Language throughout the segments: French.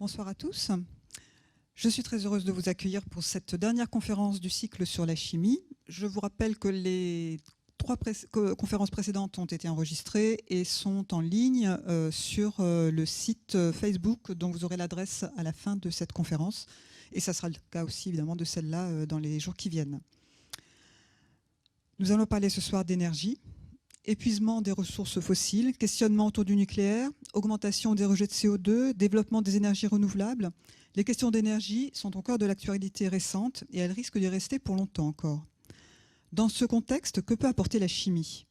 Bonsoir à tous. Je suis très heureuse de vous accueillir pour cette dernière conférence du cycle sur la chimie. Je vous rappelle que les trois conférences précédentes ont été enregistrées et sont en ligne sur le site Facebook dont vous aurez l'adresse à la fin de cette conférence. Et ça sera le cas aussi évidemment de celle-là dans les jours qui viennent. Nous allons parler ce soir d'énergie, épuisement des ressources fossiles, questionnement autour du nucléaire, augmentation des rejets de CO2, développement des énergies renouvelables. Les questions d'énergie sont encore de l'actualité récente et elles risquent d'y rester pour longtemps encore. Dans ce contexte, que peut apporter la chimie ?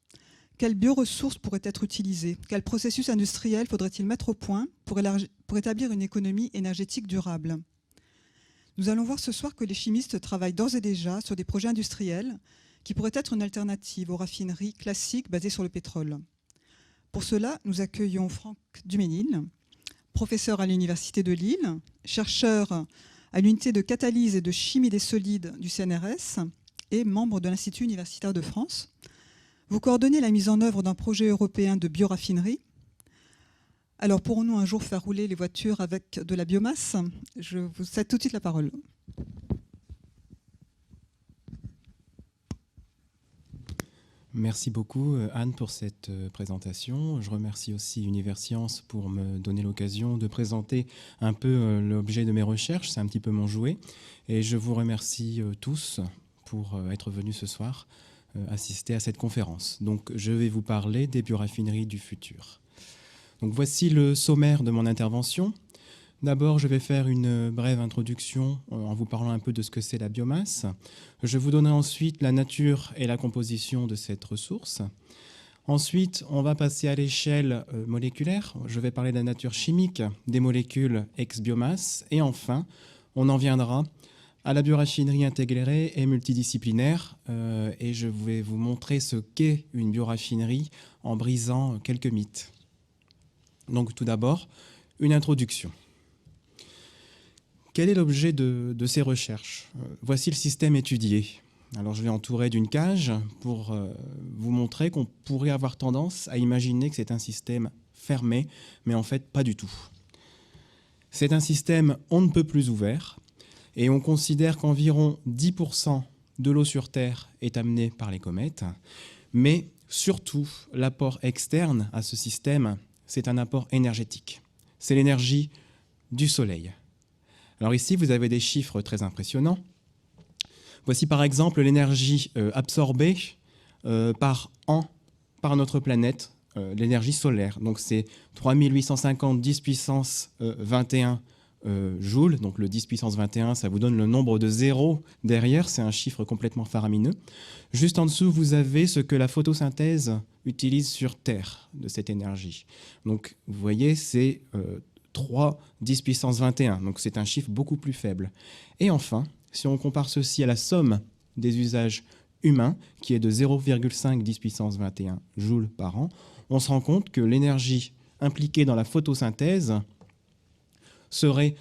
Quelles bioressources pourraient être utilisées ? Quels processus industriels faudrait-il mettre au point pour établir une économie énergétique durable ? Nous allons voir ce soir que les chimistes travaillent d'ores et déjà sur des projets industriels qui pourraient être une alternative aux raffineries classiques basées sur le pétrole. Pour cela, nous accueillons Franck Duménil, professeur à l'Université de Lille, chercheur à l'unité de catalyse et de chimie des solides du CNRS et membre de l'Institut universitaire de France. Vous coordonnez la mise en œuvre d'un projet européen de bioraffinerie. Alors, pourrons-nous un jour faire rouler les voitures avec de la biomasse ? Je vous cède tout de suite la parole. Merci beaucoup Anne pour cette présentation. Je remercie aussi Universcience pour me donner l'occasion de présenter un peu l'objet de mes recherches. C'est un petit peu mon jouet. Et je vous remercie tous pour être venus ce soir assister à cette conférence. Donc je vais vous parler des bioraffineries du futur. Donc voici le sommaire de mon intervention. D'abord, je vais faire une brève introduction en vous parlant un peu de ce que c'est la biomasse. Je vous donnerai ensuite la nature et la composition de cette ressource. Ensuite, on va passer à l'échelle moléculaire. Je vais parler de la nature chimique des molécules ex-biomasse. Et enfin, on en viendra à la bioraffinerie intégrée et multidisciplinaire. Et je vais vous montrer ce qu'est une bioraffinerie en brisant quelques mythes. Donc tout d'abord, une introduction. Quel est l'objet de ces recherches ? Voici le système étudié. Alors je l'ai entouré d'une cage pour vous montrer qu'on pourrait avoir tendance à imaginer que c'est un système fermé, mais en fait pas du tout. C'est un système on ne peut plus ouvert, et on considère qu'environ 10% de l'eau sur Terre est amenée par les comètes, mais surtout l'apport externe à ce système, c'est un apport énergétique. C'est l'énergie du Soleil. Alors ici, vous avez des chiffres très impressionnants. Voici par exemple l'énergie absorbée par an par notre planète, l'énergie solaire. Donc c'est 3850 10 puissance 21 joules. Donc le 10 puissance 21, ça vous donne le nombre de zéros derrière. C'est un chiffre complètement faramineux. Juste en dessous, vous avez ce que la photosynthèse utilise sur Terre de cette énergie. Donc vous voyez, c'est 3 10 puissance 21, donc c'est un chiffre beaucoup plus faible. Et enfin, si on compare ceci à la somme des usages humains, qui est de 0,5 10 puissance 21 joules par an, on se rend compte que l'énergie impliquée dans la photosynthèse serait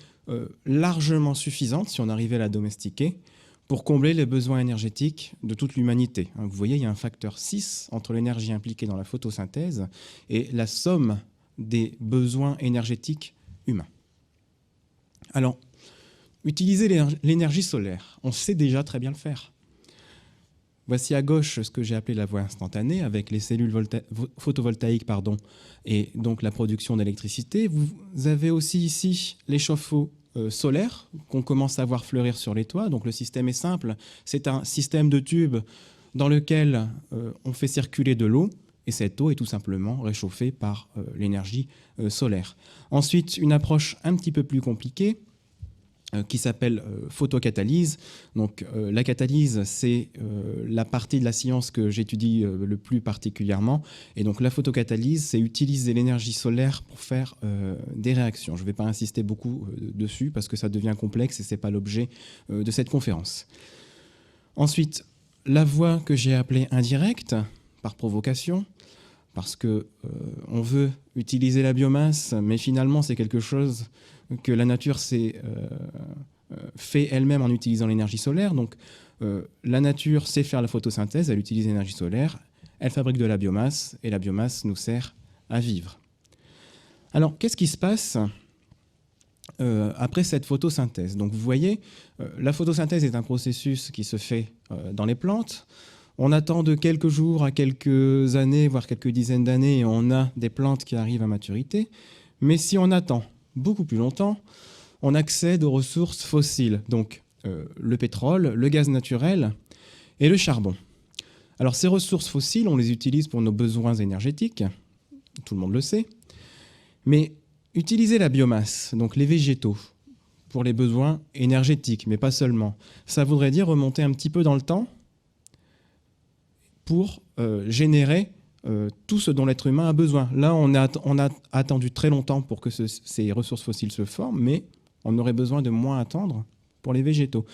largement suffisante, si on arrivait à la domestiquer, pour combler les besoins énergétiques de toute l'humanité. Vous voyez, il y a un facteur 6 entre l'énergie impliquée dans la photosynthèse et la somme des besoins énergétiques humains. Alors, utiliser l'énergie solaire, on sait déjà très bien le faire. Voici à gauche ce que j'ai appelé la voie instantanée, avec les cellules photovoltaïques et donc la production d'électricité. Vous avez aussi ici les chauffe-eau solaires qu'on commence à voir fleurir sur les toits. Donc le système est simple, c'est un système de tubes dans lequel on fait circuler de l'eau, et cette eau est tout simplement réchauffée par l'énergie solaire. Ensuite, une approche un petit peu plus compliquée qui s'appelle photocatalyse. Donc, la catalyse, c'est la partie de la science que j'étudie le plus particulièrement. Et donc, la photocatalyse, c'est utiliser l'énergie solaire pour faire des réactions. Je ne vais pas insister beaucoup dessus parce que ça devient complexe et ce n'est pas l'objet de cette conférence. Ensuite, la voie que j'ai appelée indirecte, par provocation, parce qu'on veut utiliser la biomasse, mais finalement c'est quelque chose que la nature fait elle-même en utilisant l'énergie solaire. Donc la nature sait faire la photosynthèse, elle utilise l'énergie solaire, elle fabrique de la biomasse, et la biomasse nous sert à vivre. Alors qu'est-ce qui se passe après cette photosynthèse. Donc vous voyez, la photosynthèse est un processus qui se fait dans les plantes. On attend de quelques jours à quelques années, voire quelques dizaines d'années, et on a des plantes qui arrivent à maturité. Mais si on attend beaucoup plus longtemps, on accède aux ressources fossiles, donc le pétrole, le gaz naturel et le charbon. Alors ces ressources fossiles, on les utilise pour nos besoins énergétiques, tout le monde le sait, mais utiliser la biomasse, donc les végétaux, pour les besoins énergétiques, mais pas seulement, ça voudrait dire remonter un petit peu dans le temps pour générer tout ce dont l'être humain a besoin. Là, on a attendu très longtemps pour que ces ressources fossiles se forment, mais on aurait besoin de moins attendre pour les végétaux.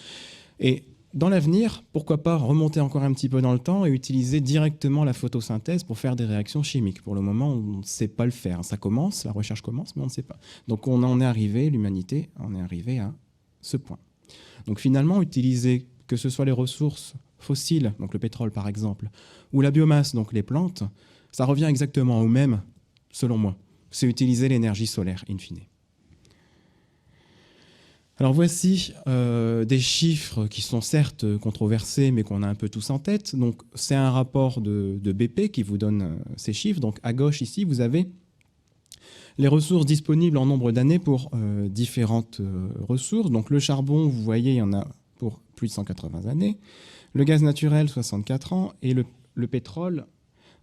Et dans l'avenir, pourquoi pas remonter encore un petit peu dans le temps et utiliser directement la photosynthèse pour faire des réactions chimiques. Pour le moment, on ne sait pas le faire. Ça commence, la recherche commence, mais on ne sait pas. Donc on en est arrivé, l'humanité en est arrivée à ce point. Donc finalement, utiliser que ce soit les ressources fossiles, donc le pétrole par exemple, ou la biomasse, donc les plantes, ça revient exactement au même, selon moi. C'est utiliser l'énergie solaire, in fine. Alors voici des chiffres qui sont certes controversés, mais qu'on a un peu tous en tête. Donc c'est un rapport de BP qui vous donne ces chiffres. Donc à gauche ici, vous avez les ressources disponibles en nombre d'années pour différentes ressources. Donc le charbon, vous voyez, il y en a pour plus de 180 années. Le gaz naturel, 64 ans. Et le pétrole,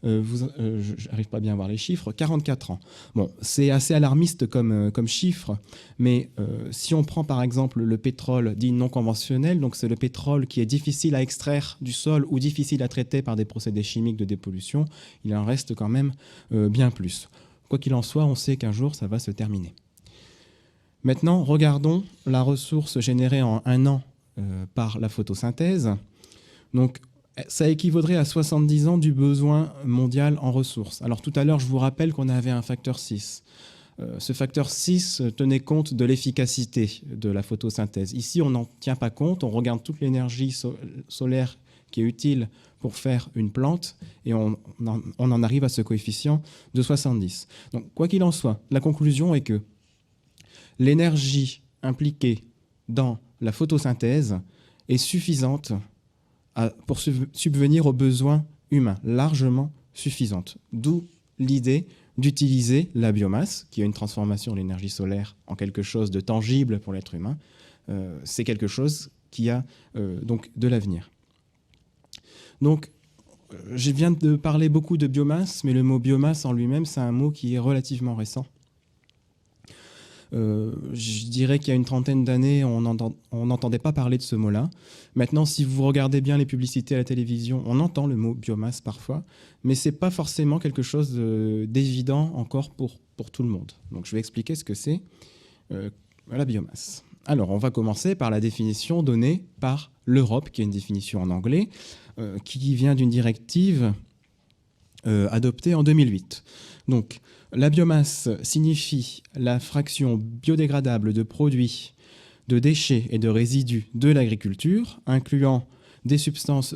je n'arrive pas bien à voir les chiffres, 44 ans. Bon, c'est assez alarmiste comme chiffre, mais si on prend par exemple le pétrole dit non conventionnel, donc c'est le pétrole qui est difficile à extraire du sol ou difficile à traiter par des procédés chimiques de dépollution, il en reste quand même bien plus. Quoi qu'il en soit, on sait qu'un jour, ça va se terminer. Maintenant, regardons la ressource générée en un an par la photosynthèse. Donc, ça équivaudrait à 70 ans du besoin mondial en ressources. Alors tout à l'heure, je vous rappelle qu'on avait un facteur 6. Ce facteur 6 tenait compte de l'efficacité de la photosynthèse. Ici, on n'en tient pas compte, on regarde toute l'énergie solaire qui est utile pour faire une plante et on en arrive à ce coefficient de 70. Donc quoi qu'il en soit, la conclusion est que l'énergie impliquée dans la photosynthèse est suffisante pour subvenir aux besoins humains, largement suffisante. D'où l'idée d'utiliser la biomasse, qui est une transformation de l'énergie solaire en quelque chose de tangible pour l'être humain. C'est quelque chose qui a donc de l'avenir. Donc, je viens de parler beaucoup de biomasse, mais le mot biomasse en lui-même, c'est un mot qui est relativement récent. Je dirais qu'il y a une trentaine d'années, on n'entendait pas parler de ce mot-là. Maintenant, si vous regardez bien les publicités à la télévision, on entend le mot biomasse parfois, mais ce n'est pas forcément quelque chose d'évident encore pour tout le monde. Donc, je vais expliquer ce que c'est la biomasse. Alors, on va commencer par la définition donnée par l'Europe, qui est une définition en anglais, qui vient d'une directive adoptée en 2008. Donc, la biomasse signifie la fraction biodégradable de produits, de déchets et de résidus de l'agriculture, incluant des substances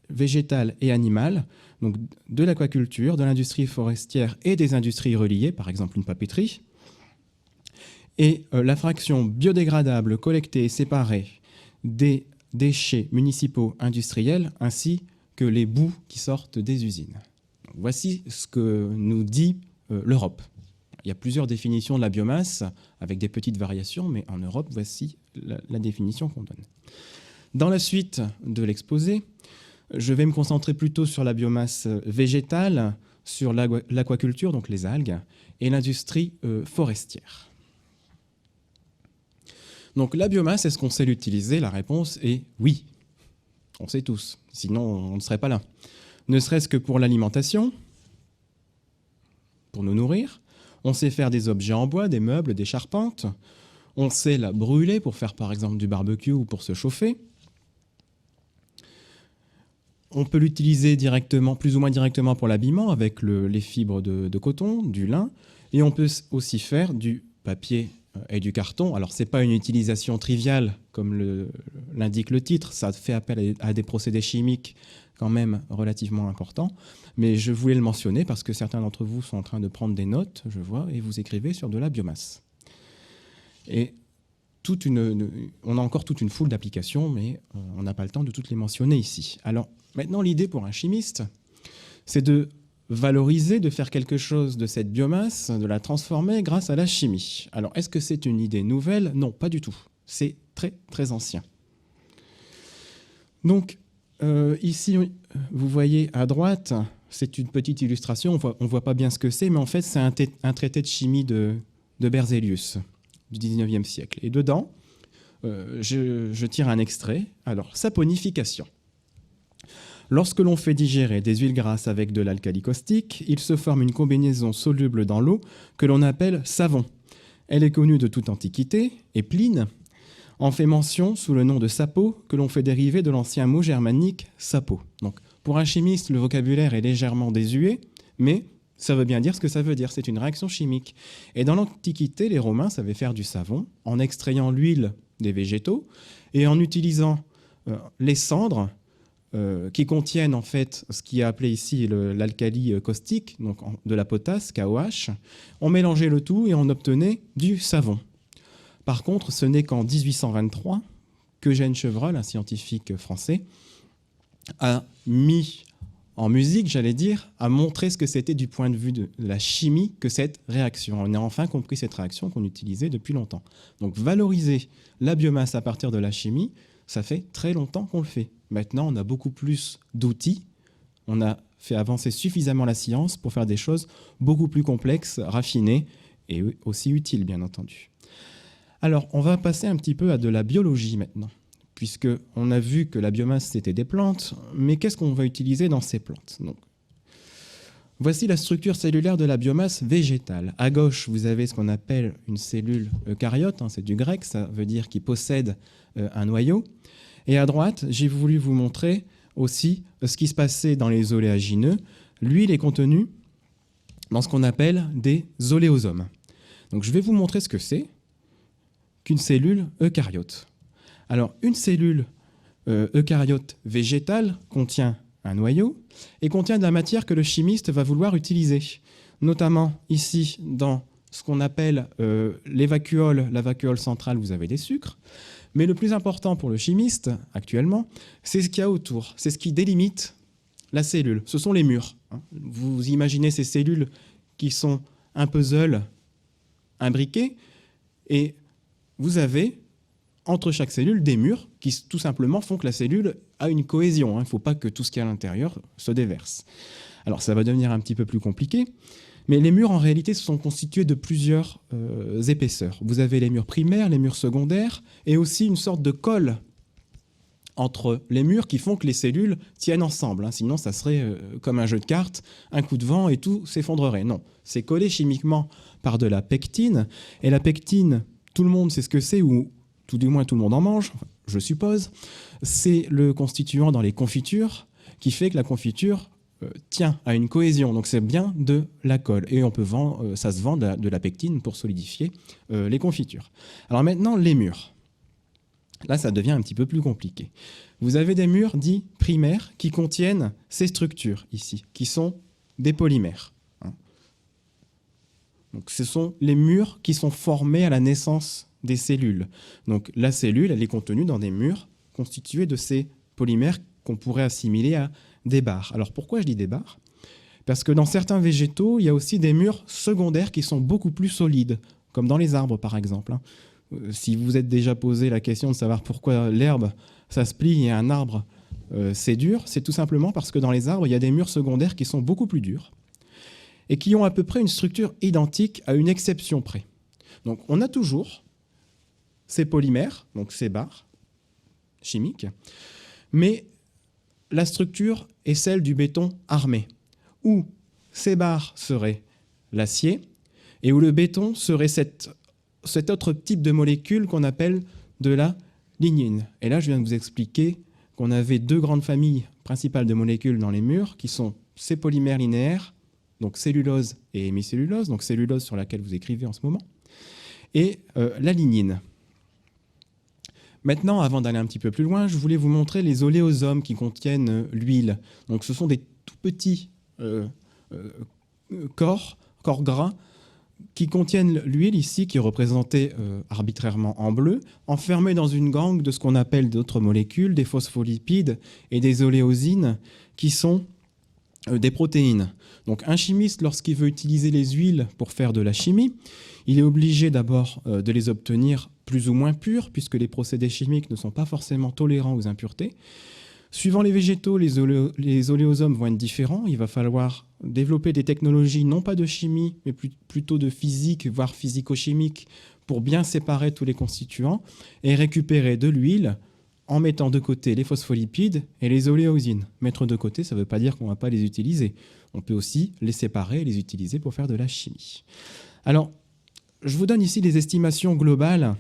végétales et animales, donc de l'aquaculture, de l'industrie forestière et des industries reliées, par exemple une papeterie, et la fraction biodégradable collectée et séparée des déchets municipaux industriels, ainsi que les boues qui sortent des usines. Donc, voici ce que nous dit l'Europe. Il y a plusieurs définitions de la biomasse, avec des petites variations, mais en Europe, voici la définition qu'on donne. Dans la suite de l'exposé, je vais me concentrer plutôt sur la biomasse végétale, sur l'aquaculture, donc les algues, et l'industrie forestière. Donc la biomasse, est-ce qu'on sait l'utiliser? La réponse est oui. On sait tous, sinon on ne serait pas là. Ne serait-ce que pour l'alimentation, pour nous nourrir. On sait faire des objets en bois, des meubles, des charpentes. On sait la brûler pour faire par exemple du barbecue ou pour se chauffer. On peut l'utiliser directement, plus ou moins directement pour l'habillement avec les fibres de coton, du lin. Et on peut aussi faire du papier et du carton. Alors, ce n'est pas une utilisation triviale comme l'indique le titre. Ça fait appel à des procédés chimiques quand même relativement importants. Mais je voulais le mentionner parce que certains d'entre vous sont en train de prendre des notes, je vois, et vous écrivez sur de la biomasse. Et on a encore toute une foule d'applications, mais on n'a pas le temps de toutes les mentionner ici. Alors maintenant, l'idée pour un chimiste, c'est de valoriser, de faire quelque chose de cette biomasse, de la transformer grâce à la chimie. Alors, est-ce que c'est une idée nouvelle? Non, pas du tout. C'est très, très ancien. Donc, ici, vous voyez à droite, c'est une petite illustration, on ne voit pas bien ce que c'est, mais en fait, c'est un traité de chimie de Berzelius, du 19e siècle. Et dedans, je tire un extrait. Alors, saponification. Lorsque l'on fait digérer des huiles grasses avec de l'alcali caustique, il se forme une combinaison soluble dans l'eau que l'on appelle savon. Elle est connue de toute antiquité, et Pline en fait mention sous le nom de sapo, que l'on fait dériver de l'ancien mot germanique sapo. Donc, pour un chimiste, le vocabulaire est légèrement désuet, mais ça veut bien dire ce que ça veut dire, c'est une réaction chimique. Et dans l'Antiquité, les Romains savaient faire du savon en extrayant l'huile des végétaux et en utilisant les cendres qui contiennent en fait ce qui est appelé ici l'alcali caustique, donc de la potasse, KOH. On mélangeait le tout et on obtenait du savon. Par contre, ce n'est qu'en 1823 qu'Eugène Chevreul, un scientifique français, a mis en musique, j'allais dire, a montré ce que c'était du point de vue de la chimie que cette réaction. On a enfin compris cette réaction qu'on utilisait depuis longtemps. Donc valoriser la biomasse à partir de la chimie, ça fait très longtemps qu'on le fait. Maintenant, on a beaucoup plus d'outils. On a fait avancer suffisamment la science pour faire des choses beaucoup plus complexes, raffinées et aussi utiles, bien entendu. Alors, on va passer un petit peu à de la biologie maintenant, puisqu'on a vu que la biomasse, c'était des plantes, mais qu'est-ce qu'on va utiliser dans ces plantes? Donc, voici la structure cellulaire de la biomasse végétale. À gauche, vous avez ce qu'on appelle une cellule eucaryote, c'est du grec, ça veut dire qu'il possède un noyau. Et à droite, j'ai voulu vous montrer aussi ce qui se passait dans les oléagineux. L'huile est contenue dans ce qu'on appelle des oléosomes. Donc je vais vous montrer ce que c'est qu'une cellule eucaryote. Alors une cellule eucaryote végétale contient un noyau et contient de la matière que le chimiste va vouloir utiliser. Notamment ici, dans ce qu'on appelle les vacuoles, la vacuole centrale, vous avez des sucres. Mais le plus important pour le chimiste, actuellement, c'est ce qu'il y a autour. C'est ce qui délimite la cellule. Ce sont les murs. Vous imaginez ces cellules qui sont un puzzle imbriqué, et vous avez, entre chaque cellule, des murs qui tout simplement font que la cellule a une cohésion. Il ne faut pas que tout ce qu'il y a à l'intérieur se déverse. Alors ça va devenir un petit peu plus compliqué. Mais les murs, en réalité, sont constitués de plusieurs épaisseurs. Vous avez les murs primaires, les murs secondaires, et aussi une sorte de colle entre les murs qui font que les cellules tiennent ensemble. Sinon, ça serait comme un jeu de cartes, un coup de vent et tout s'effondrerait. Non, c'est collé chimiquement par de la pectine. Et la pectine, tout le monde sait ce que c'est, ou tout du moins tout le monde en mange, je suppose. C'est le constituant dans les confitures qui fait que la confiture tient à une cohésion, donc c'est bien de la colle. Et on peut vendre, ça se vend de la pectine pour solidifier les confitures. Alors maintenant, les murs. Là, ça devient un petit peu plus compliqué. Vous avez des murs dits primaires qui contiennent ces structures ici, qui sont des polymères. Donc ce sont les murs qui sont formés à la naissance des cellules. Donc la cellule, elle est contenue dans des murs constitués de ces polymères qu'on pourrait assimiler à des barres. Alors pourquoi je dis des barres? Parce que dans certains végétaux, il y a aussi des murs secondaires qui sont beaucoup plus solides, comme dans les arbres par exemple. Si vous êtes déjà posé la question de savoir pourquoi l'herbe, ça se plie et un arbre, c'est dur, c'est tout simplement parce que dans les arbres, il y a des murs secondaires qui sont beaucoup plus durs et qui ont à peu près une structure identique à une exception près. Donc on a toujours ces polymères, donc ces barres chimiques, mais la structure est celle du béton armé, où ces barres seraient l'acier et où le béton serait cet autre type de molécule qu'on appelle de la lignine. Et là, je viens de vous expliquer qu'on avait deux grandes familles principales de molécules dans les murs, qui sont ces polymères linéaires, donc cellulose et hémicellulose, donc cellulose sur laquelle vous écrivez en ce moment, et la lignine. Maintenant, avant d'aller un petit peu plus loin, je voulais vous montrer les oléosomes qui contiennent l'huile. Donc, ce sont des tout petits corps gras qui contiennent l'huile ici, qui est représentée arbitrairement en bleu, enfermée dans une gangue de ce qu'on appelle d'autres molécules, des phospholipides et des oléosines, qui sont des protéines. Donc un chimiste, lorsqu'il veut utiliser les huiles pour faire de la chimie, il est obligé d'abord de les obtenir plus ou moins pures, puisque les procédés chimiques ne sont pas forcément tolérants aux impuretés. Suivant les végétaux, les oléosomes vont être différents. Il va falloir développer des technologies, non pas de chimie, mais plutôt de physique, voire physico-chimique, pour bien séparer tous les constituants et récupérer de l'huile en mettant de côté les phospholipides et les oléosines. Mettre de côté, ça ne veut pas dire qu'on ne va pas les utiliser. On peut aussi les séparer et les utiliser pour faire de la chimie. Alors, je vous donne ici les estimations globales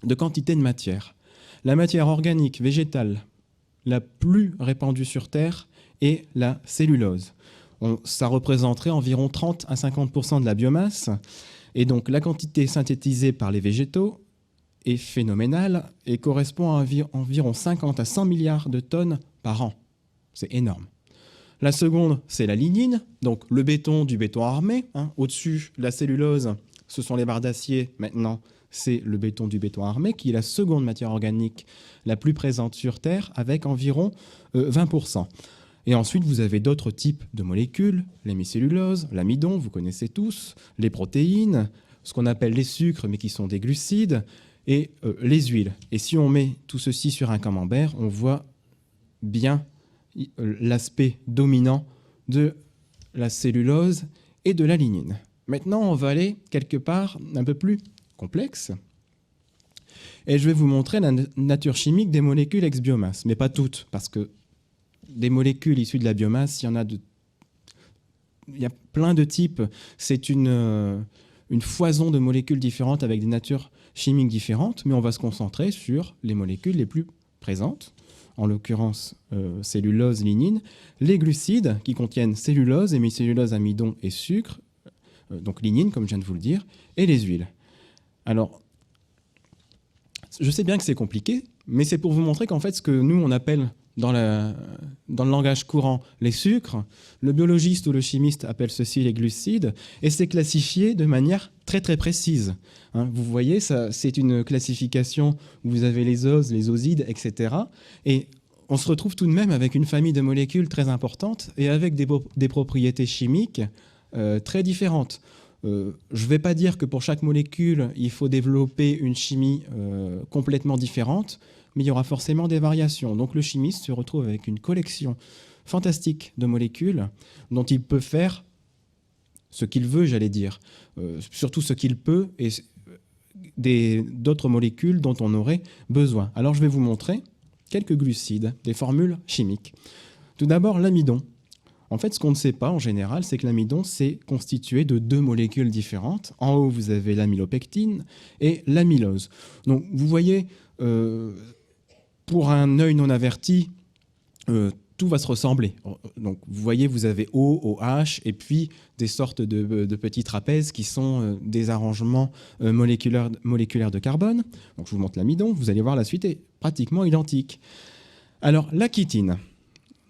de quantité de matière. La matière organique, végétale, la plus répandue sur Terre est la cellulose. Ça représenterait environ 30 à 50% de la biomasse. Et donc, la quantité synthétisée par les végétaux est phénoménale et correspond à environ 50 à 100 milliards de tonnes par an. C'est énorme. La seconde, c'est la lignine, donc le béton du béton armé. Au-dessus, la cellulose, ce sont les barres d'acier. Maintenant, c'est le béton du béton armé, qui est la seconde matière organique la plus présente sur Terre, avec environ 20%. Et ensuite, vous avez d'autres types de molécules, l'hémicellulose, l'amidon, vous connaissez tous, les protéines, ce qu'on appelle les sucres, mais qui sont des glucides, et les huiles. Et si on met tout ceci sur un camembert, on voit bien l'aspect dominant de la cellulose et de la lignine. Maintenant, on va aller quelque part un peu plus complexe. Et je vais vous montrer la nature chimique des molécules ex-biomasse, mais pas toutes, parce que des molécules issues de la biomasse, il y a plein de types. C'est une foison de molécules différentes avec des natures chimiques différentes, mais on va se concentrer sur les molécules les plus présentes, en l'occurrence cellulose, lignine, les glucides qui contiennent cellulose, hémicellulose, amidon et sucre, donc lignine, comme je viens de vous le dire, et les huiles. Alors, je sais bien que c'est compliqué, mais c'est pour vous montrer qu'en fait, ce que nous, on appelle dans le langage courant les sucres, le biologiste ou le chimiste appelle ceci les glucides, et c'est classifié de manière très très précise. Vous voyez, c'est une classification où vous avez les oses, les osides, etc. Et on se retrouve tout de même avec une famille de molécules très importante et avec des propriétés chimiques très différentes. Je ne vais pas dire que pour chaque molécule, il faut développer une chimie complètement différente, mais il y aura forcément des variations. Donc le chimiste se retrouve avec une collection fantastique de molécules dont il peut faire ce qu'il veut, j'allais dire. Surtout ce qu'il peut et d'autres molécules dont on aurait besoin. Alors je vais vous montrer quelques glucides, des formules chimiques. Tout d'abord, l'amidon. En fait, ce qu'on ne sait pas en général, c'est que l'amidon, c'est constitué de deux molécules différentes. En haut, vous avez l'amylopectine et l'amylose. Donc, vous voyez, pour un œil non averti, tout va se ressembler. Donc, vous voyez, vous avez O, OH, et puis des sortes de petits trapèzes qui sont des arrangements moléculaires de carbone. Donc, je vous montre l'amidon, vous allez voir la suite est pratiquement identique. Alors, la chitine.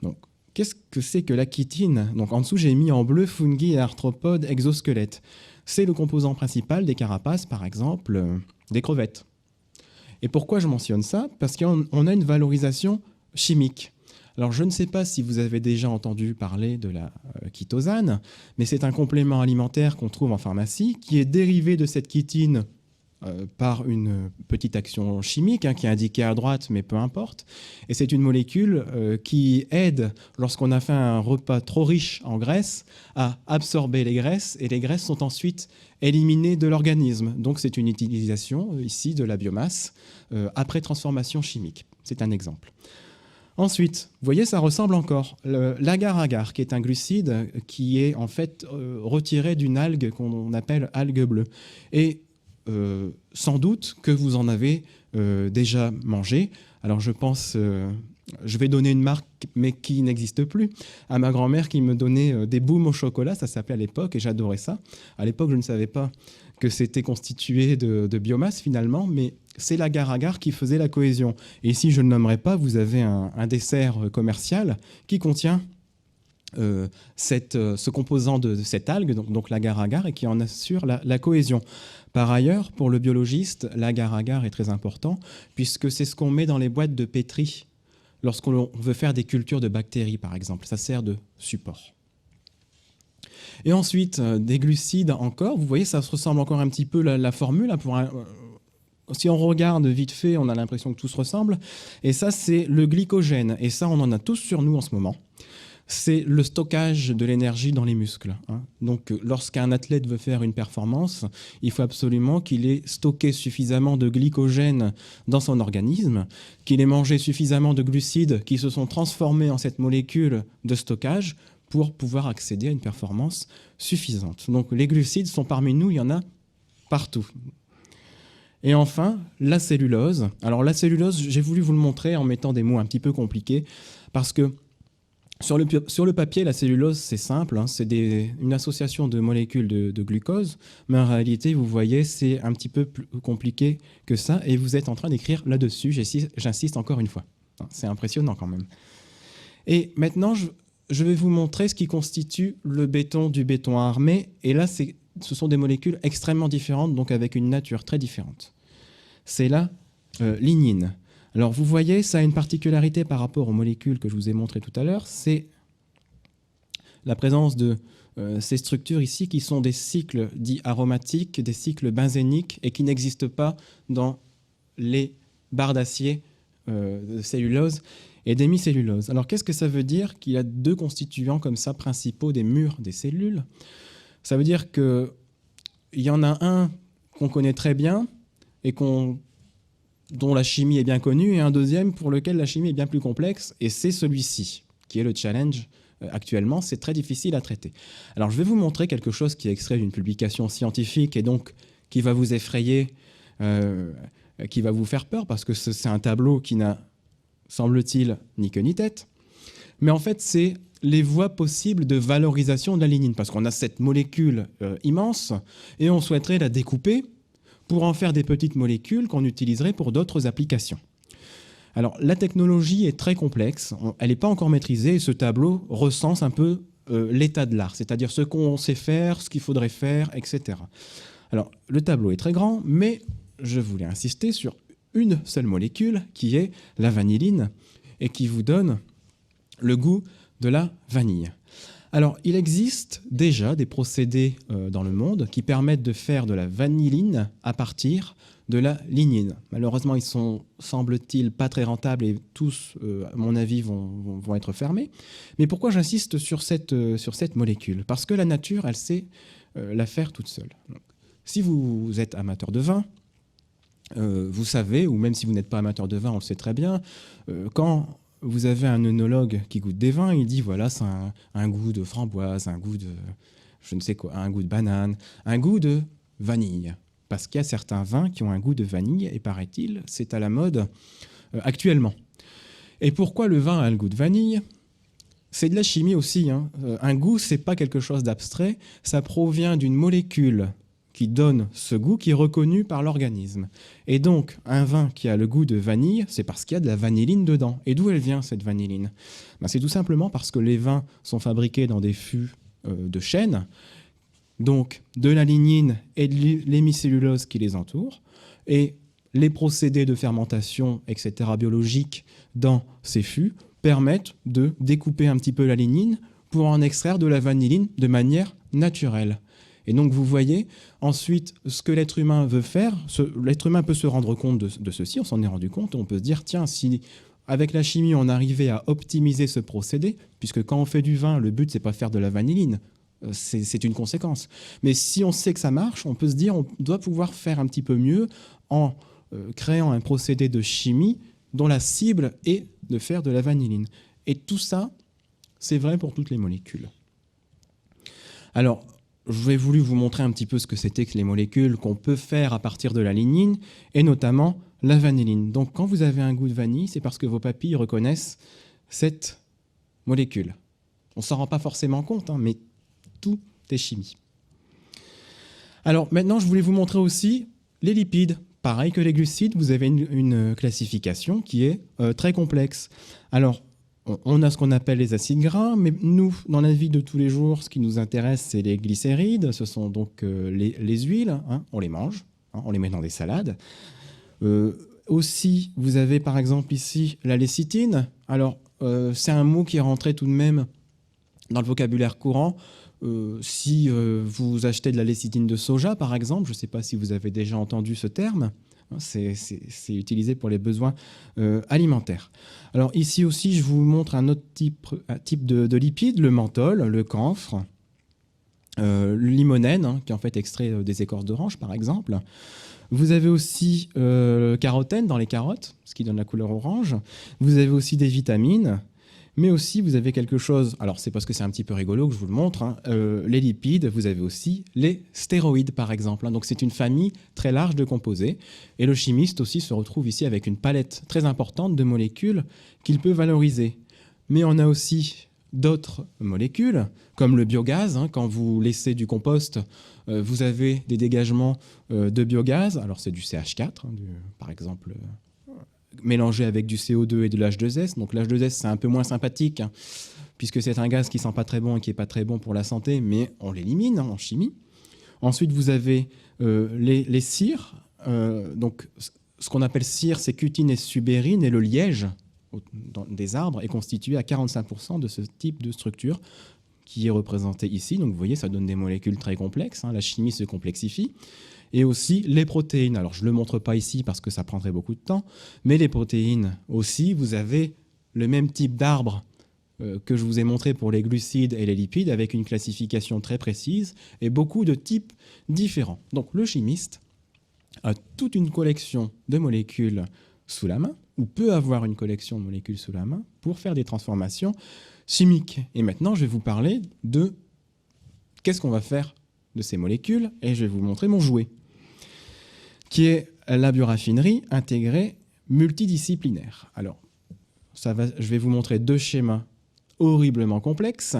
Donc, qu'est-ce que c'est que la chitine? Donc, en dessous, j'ai mis en bleu fungi et arthropodes exosquelettes. C'est le composant principal des carapaces, par exemple, des crevettes. Et pourquoi je mentionne ça? Parce qu'on a une valorisation chimique. Alors, je ne sais pas si vous avez déjà entendu parler de la chitosane, mais c'est un complément alimentaire qu'on trouve en pharmacie qui est dérivé de cette chitine par une petite action chimique qui est indiquée à droite, mais peu importe. Et c'est une molécule qui aide, lorsqu'on a fait un repas trop riche en graisse, à absorber les graisses, et les graisses sont ensuite éliminées de l'organisme. Donc c'est une utilisation ici de la biomasse après transformation chimique. C'est un exemple. Ensuite, vous voyez, ça ressemble encore. L'agar-agar, qui est un glucide qui est en fait retiré d'une algue qu'on appelle algue bleue. Et sans doute que vous en avez déjà mangé. Alors je pense, je vais donner une marque, mais qui n'existe plus, à ma grand-mère qui me donnait des booms au chocolat, ça s'appelait à l'époque, et j'adorais ça. À l'époque, je ne savais pas que c'était constitué de biomasse finalement, mais c'est l'agar-agar qui faisait la cohésion. Et ici, je ne nommerai pas, vous avez un dessert commercial qui contient ce composant de cette algue, donc l'agar-agar, et qui en assure la cohésion. Par ailleurs, pour le biologiste, l'agar-agar est très important, puisque c'est ce qu'on met dans les boîtes de pétri lorsqu'on veut faire des cultures de bactéries, par exemple. Ça sert de support. Et ensuite, des glucides encore. Vous voyez, ça se ressemble encore un petit peu la formule. Si on regarde vite fait, on a l'impression que tout se ressemble. Et ça, c'est le glycogène. Et ça, on en a tous sur nous en ce moment. C'est le stockage de l'énergie dans les muscles. Donc, lorsqu'un athlète veut faire une performance, il faut absolument qu'il ait stocké suffisamment de glycogène dans son organisme, qu'il ait mangé suffisamment de glucides qui se sont transformés en cette molécule de stockage pour pouvoir accéder à une performance suffisante. Donc, les glucides sont parmi nous, il y en a partout. Et enfin, la cellulose. Alors, la cellulose, j'ai voulu vous le montrer en mettant des mots un petit peu compliqués, parce que sur le papier, la cellulose, c'est simple, c'est une association de molécules de glucose, mais en réalité, vous voyez, c'est un petit peu plus compliqué que ça, et vous êtes en train d'écrire là-dessus, j'insiste encore une fois. C'est impressionnant quand même. Et maintenant, je vais vous montrer ce qui constitue le béton du béton armé, et là, ce sont des molécules extrêmement différentes, donc avec une nature très différente. C'est la lignine. Alors, vous voyez, ça a une particularité par rapport aux molécules que je vous ai montrées tout à l'heure, c'est la présence de ces structures ici qui sont des cycles dits aromatiques, des cycles benzéniques et qui n'existent pas dans les barres d'acier de cellulose et d'hémicellulose. Alors, qu'est-ce que ça veut dire qu'il y a deux constituants comme ça principaux des murs des cellules? Ça veut dire qu'il y en a un qu'on connaît très bien et dont la chimie est bien connue, et un deuxième pour lequel la chimie est bien plus complexe, et c'est celui-ci, qui est le challenge actuellement. C'est très difficile à traiter. Alors, je vais vous montrer quelque chose qui est extrait d'une publication scientifique, et donc qui va vous effrayer, qui va vous faire peur, parce que c'est un tableau qui n'a, semble-t-il, ni queue ni tête. Mais en fait, c'est les voies possibles de valorisation de la lignine, parce qu'on a cette molécule immense, et on souhaiterait la découper pour en faire des petites molécules qu'on utiliserait pour d'autres applications. Alors, la technologie est très complexe, elle n'est pas encore maîtrisée, et ce tableau recense un peu l'état de l'art, c'est-à-dire ce qu'on sait faire, ce qu'il faudrait faire, etc. Alors, le tableau est très grand, mais je voulais insister sur une seule molécule, qui est la vanilline, et qui vous donne le goût de la vanille. Alors, il existe déjà des procédés dans le monde qui permettent de faire de la vanilline à partir de la lignine. Malheureusement, ils sont, semble-t-il, pas très rentables et tous, à mon avis, vont être fermés. Mais pourquoi j'insiste sur cette molécule? Parce que la nature, elle sait la faire toute seule. Donc, si vous êtes amateur de vin, vous savez, ou même si vous n'êtes pas amateur de vin, on le sait très bien, quand vous avez un œnologue qui goûte des vins, il dit voilà, c'est un goût de framboise, un goût de je ne sais quoi, un goût de banane, un goût de vanille. Parce qu'il y a certains vins qui ont un goût de vanille, et paraît-il, c'est à la mode actuellement. Et pourquoi le vin a le goût de vanille? C'est de la chimie aussi. Un goût, c'est pas quelque chose d'abstrait, ça provient d'une molécule qui donne ce goût qui est reconnu par l'organisme. Et donc, un vin qui a le goût de vanille, c'est parce qu'il y a de la vanilline dedans. Et d'où elle vient, cette vanilline? C'est tout simplement parce que les vins sont fabriqués dans des fûts de chêne, donc de la lignine et de l'hémicellulose qui les entoure, et les procédés de fermentation, etc., biologiques dans ces fûts permettent de découper un petit peu la lignine pour en extraire de la vanilline de manière naturelle. Et donc, vous voyez, ensuite, ce que l'être humain veut faire, l'être humain peut se rendre compte de ceci, on s'en est rendu compte, on peut se dire, tiens, si avec la chimie, on arrivait à optimiser ce procédé, puisque quand on fait du vin, le but, c'est pas faire de la vanilline, c'est une conséquence. Mais si on sait que ça marche, on peut se dire, on doit pouvoir faire un petit peu mieux en créant un procédé de chimie dont la cible est de faire de la vanilline. Et tout ça, c'est vrai pour toutes les molécules. Alors, j'ai voulu vous montrer un petit peu ce que c'était que les molécules qu'on peut faire à partir de la lignine, et notamment la vanilline. Donc, quand vous avez un goût de vanille, c'est parce que vos papilles reconnaissent cette molécule. On ne s'en rend pas forcément compte, mais tout est chimie. Alors, maintenant, je voulais vous montrer aussi les lipides. Pareil que les glucides, vous avez une classification qui est très complexe. Alors, on a ce qu'on appelle les acides gras, mais nous, dans la vie de tous les jours, ce qui nous intéresse, c'est les glycérides. Ce sont donc les huiles, hein, on les mange, hein, on les met dans des salades. Aussi, vous avez par exemple ici la lécithine. Alors, c'est un mot qui est rentré tout de même dans le vocabulaire courant. Si vous achetez de la lécithine de soja, par exemple, je ne sais pas si vous avez déjà entendu ce terme, hein, c'est utilisé pour les besoins alimentaires. Alors ici aussi, je vous montre un autre type de lipides, le menthol, le camphre, le limonène, hein, qui est en fait extrait des écorces d'orange, par exemple. Vous avez aussi le carotène dans les carottes, ce qui donne la couleur orange. Vous avez aussi des vitamines. Mais aussi, vous avez quelque chose, alors c'est parce que c'est un petit peu rigolo que je vous le montre, hein, les lipides, vous avez aussi les stéroïdes par exemple. Hein, donc c'est une famille très large de composés. Et le chimiste aussi se retrouve ici avec une palette très importante de molécules qu'il peut valoriser. Mais on a aussi d'autres molécules, comme le biogaz. Hein, quand vous laissez du compost, vous avez des dégagements de biogaz. Alors c'est du CH4, hein, par exemple... mélangé avec du CO2 et de l'H2S. Donc l'H2S, c'est un peu moins sympathique, hein, puisque c'est un gaz qui sent pas très bon et qui est pas très bon pour la santé, mais on l'élimine, hein, en chimie. Ensuite, vous avez les cires. Donc, ce qu'on appelle cire, c'est cutine et subérine, et le liège des arbres est constitué à 45% de ce type de structure qui est représenté ici. Donc, vous voyez, ça donne des molécules très complexes. Hein, la chimie se complexifie. Et aussi les protéines. Alors, je ne le montre pas ici parce que ça prendrait beaucoup de temps, mais les protéines aussi, vous avez le même type d'arbre que je vous ai montré pour les glucides et les lipides, avec une classification très précise et beaucoup de types différents. Donc, le chimiste a toute une collection de molécules sous la main, ou peut avoir une collection de molécules sous la main, pour faire des transformations chimiques. Et maintenant, je vais vous parler de qu'est-ce qu'on va faire de ces molécules, et je vais vous montrer mon jouet, qui est la bioraffinerie intégrée multidisciplinaire. Alors, je vais vous montrer deux schémas horriblement complexes.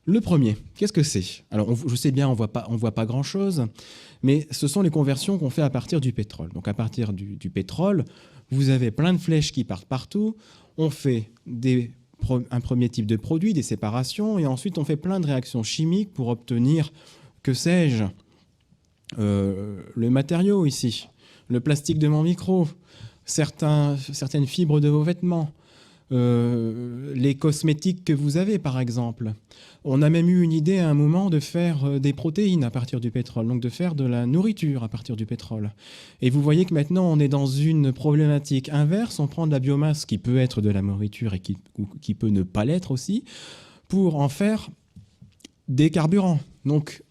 Le premier, qu'est-ce que c'est? Alors, je sais bien, on voit pas grand-chose, mais ce sont les conversions qu'on fait à partir du pétrole. Donc, à partir du pétrole, vous avez plein de flèches qui partent partout. On fait un premier type de produit, des séparations, et ensuite, on fait plein de réactions chimiques pour obtenir, que sais-je, le matériau ici, le plastique de mon micro, certaines fibres de vos vêtements, les cosmétiques que vous avez, par exemple. On a même eu une idée à un moment de faire des protéines à partir du pétrole, donc de faire de la nourriture à partir du pétrole. Et vous voyez que maintenant, on est dans une problématique inverse. On prend de la biomasse qui peut être de la nourriture et qui peut ne pas l'être aussi, pour en faire des carburants. Donc,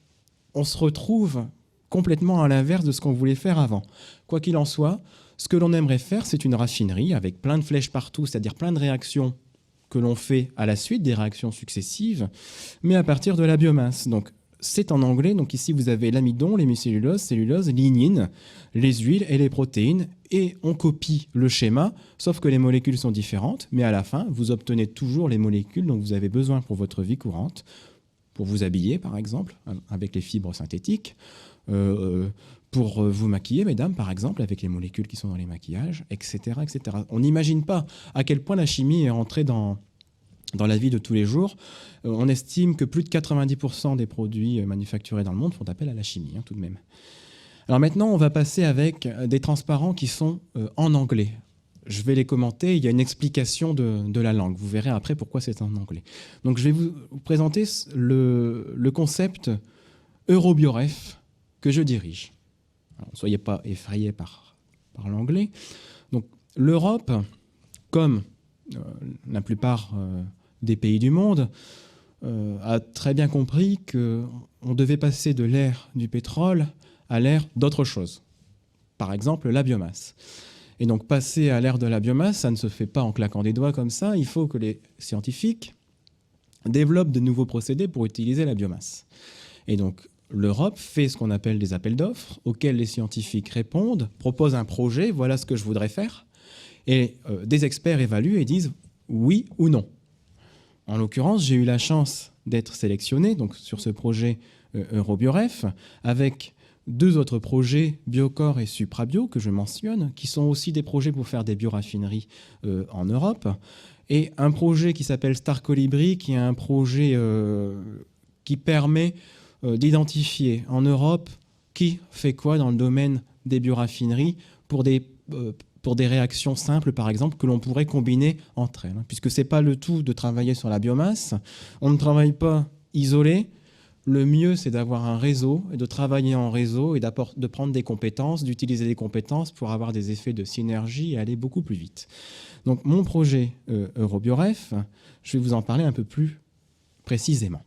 on se retrouve complètement à l'inverse de ce qu'on voulait faire avant. Quoi qu'il en soit, ce que l'on aimerait faire, c'est une raffinerie avec plein de flèches partout, c'est-à-dire plein de réactions que l'on fait à la suite, des réactions successives, mais à partir de la biomasse. Donc, c'est en anglais. Donc ici, vous avez l'amidon, l'hémicellulose, cellulose, lignine, les huiles et les protéines. Et on copie le schéma, sauf que les molécules sont différentes. Mais à la fin, vous obtenez toujours les molécules dont vous avez besoin pour votre vie courante, pour vous habiller, par exemple, avec les fibres synthétiques, pour vous maquiller, mesdames, par exemple, avec les molécules qui sont dans les maquillages, etc., etc. On n'imagine pas à quel point la chimie est entrée dans la vie de tous les jours. On estime que plus de 90% des produits manufacturés dans le monde font appel à la chimie, hein, tout de même. Alors maintenant, on va passer avec des transparents qui sont en anglais. Je vais les commenter, il y a une explication de la langue. Vous verrez après pourquoi c'est en anglais. Donc je vais vous présenter le concept Eurobioref que je dirige. Alors, ne soyez pas effrayés par l'anglais. Donc l'Europe, comme la plupart des pays du monde, a très bien compris qu'on devait passer de l'ère du pétrole à l'ère d'autre chose. Par exemple, la biomasse. Et donc, passer à l'ère de la biomasse, ça ne se fait pas en claquant des doigts comme ça. Il faut que les scientifiques développent de nouveaux procédés pour utiliser la biomasse. Et donc, l'Europe fait ce qu'on appelle des appels d'offres, auxquels les scientifiques répondent, proposent un projet, voilà ce que je voudrais faire, et des experts évaluent et disent oui ou non. En l'occurrence, j'ai eu la chance d'être sélectionné donc, sur ce projet Eurobioref avec 2 autres projets, Biocor et Suprabio, que je mentionne, qui sont aussi des projets pour faire des bioraffineries en Europe, et un projet qui s'appelle Star Colibri, qui est un projet qui permet d'identifier en Europe qui fait quoi dans le domaine des bioraffineries pour des réactions simples, par exemple, que l'on pourrait combiner entre elles. Puisque ce n'est pas le tout de travailler sur la biomasse, on ne travaille pas isolé. Le mieux, c'est d'avoir un réseau et de travailler en réseau et de prendre des compétences, d'utiliser des compétences pour avoir des effets de synergie et aller beaucoup plus vite. Donc, mon projet Eurobioref, je vais vous en parler un peu plus précisément.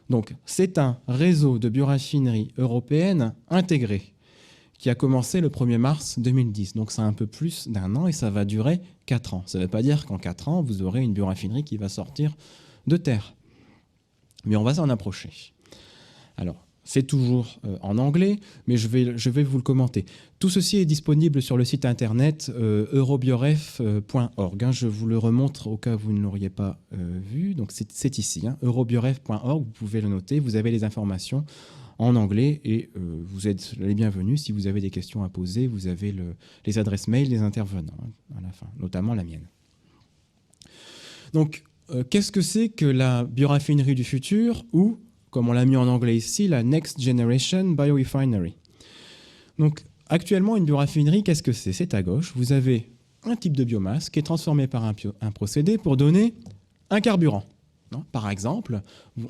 Donc, c'est un réseau de bioraffineries européennes intégrées qui a commencé le 1er mars 2010. Donc, c'est un peu plus d'1 an et ça va durer 4 ans. Ça ne veut pas dire qu'en 4 ans, vous aurez une bioraffinerie qui va sortir de terre. Mais on va s'en approcher. Alors, c'est toujours en anglais, mais je vais vous le commenter. Tout ceci est disponible sur le site internet eurobioref.org. Je vous le remontre au cas où vous ne l'auriez pas vu. Donc, c'est ici, eurobioref.org. Vous pouvez le noter. Vous avez les informations en anglais et vous êtes les bienvenus. Si vous avez des questions à poser, vous avez les adresses mail des intervenants à la fin, notamment la mienne. Donc, qu'est-ce que c'est que la bioraffinerie du futur ou, comme on l'a mis en anglais ici, la Next Generation Biorefinery. Donc, actuellement, une bioraffinerie, qu'est-ce que c'est? C'est à gauche. Vous avez un type de biomasse qui est transformé par un procédé pour donner un carburant. Par exemple,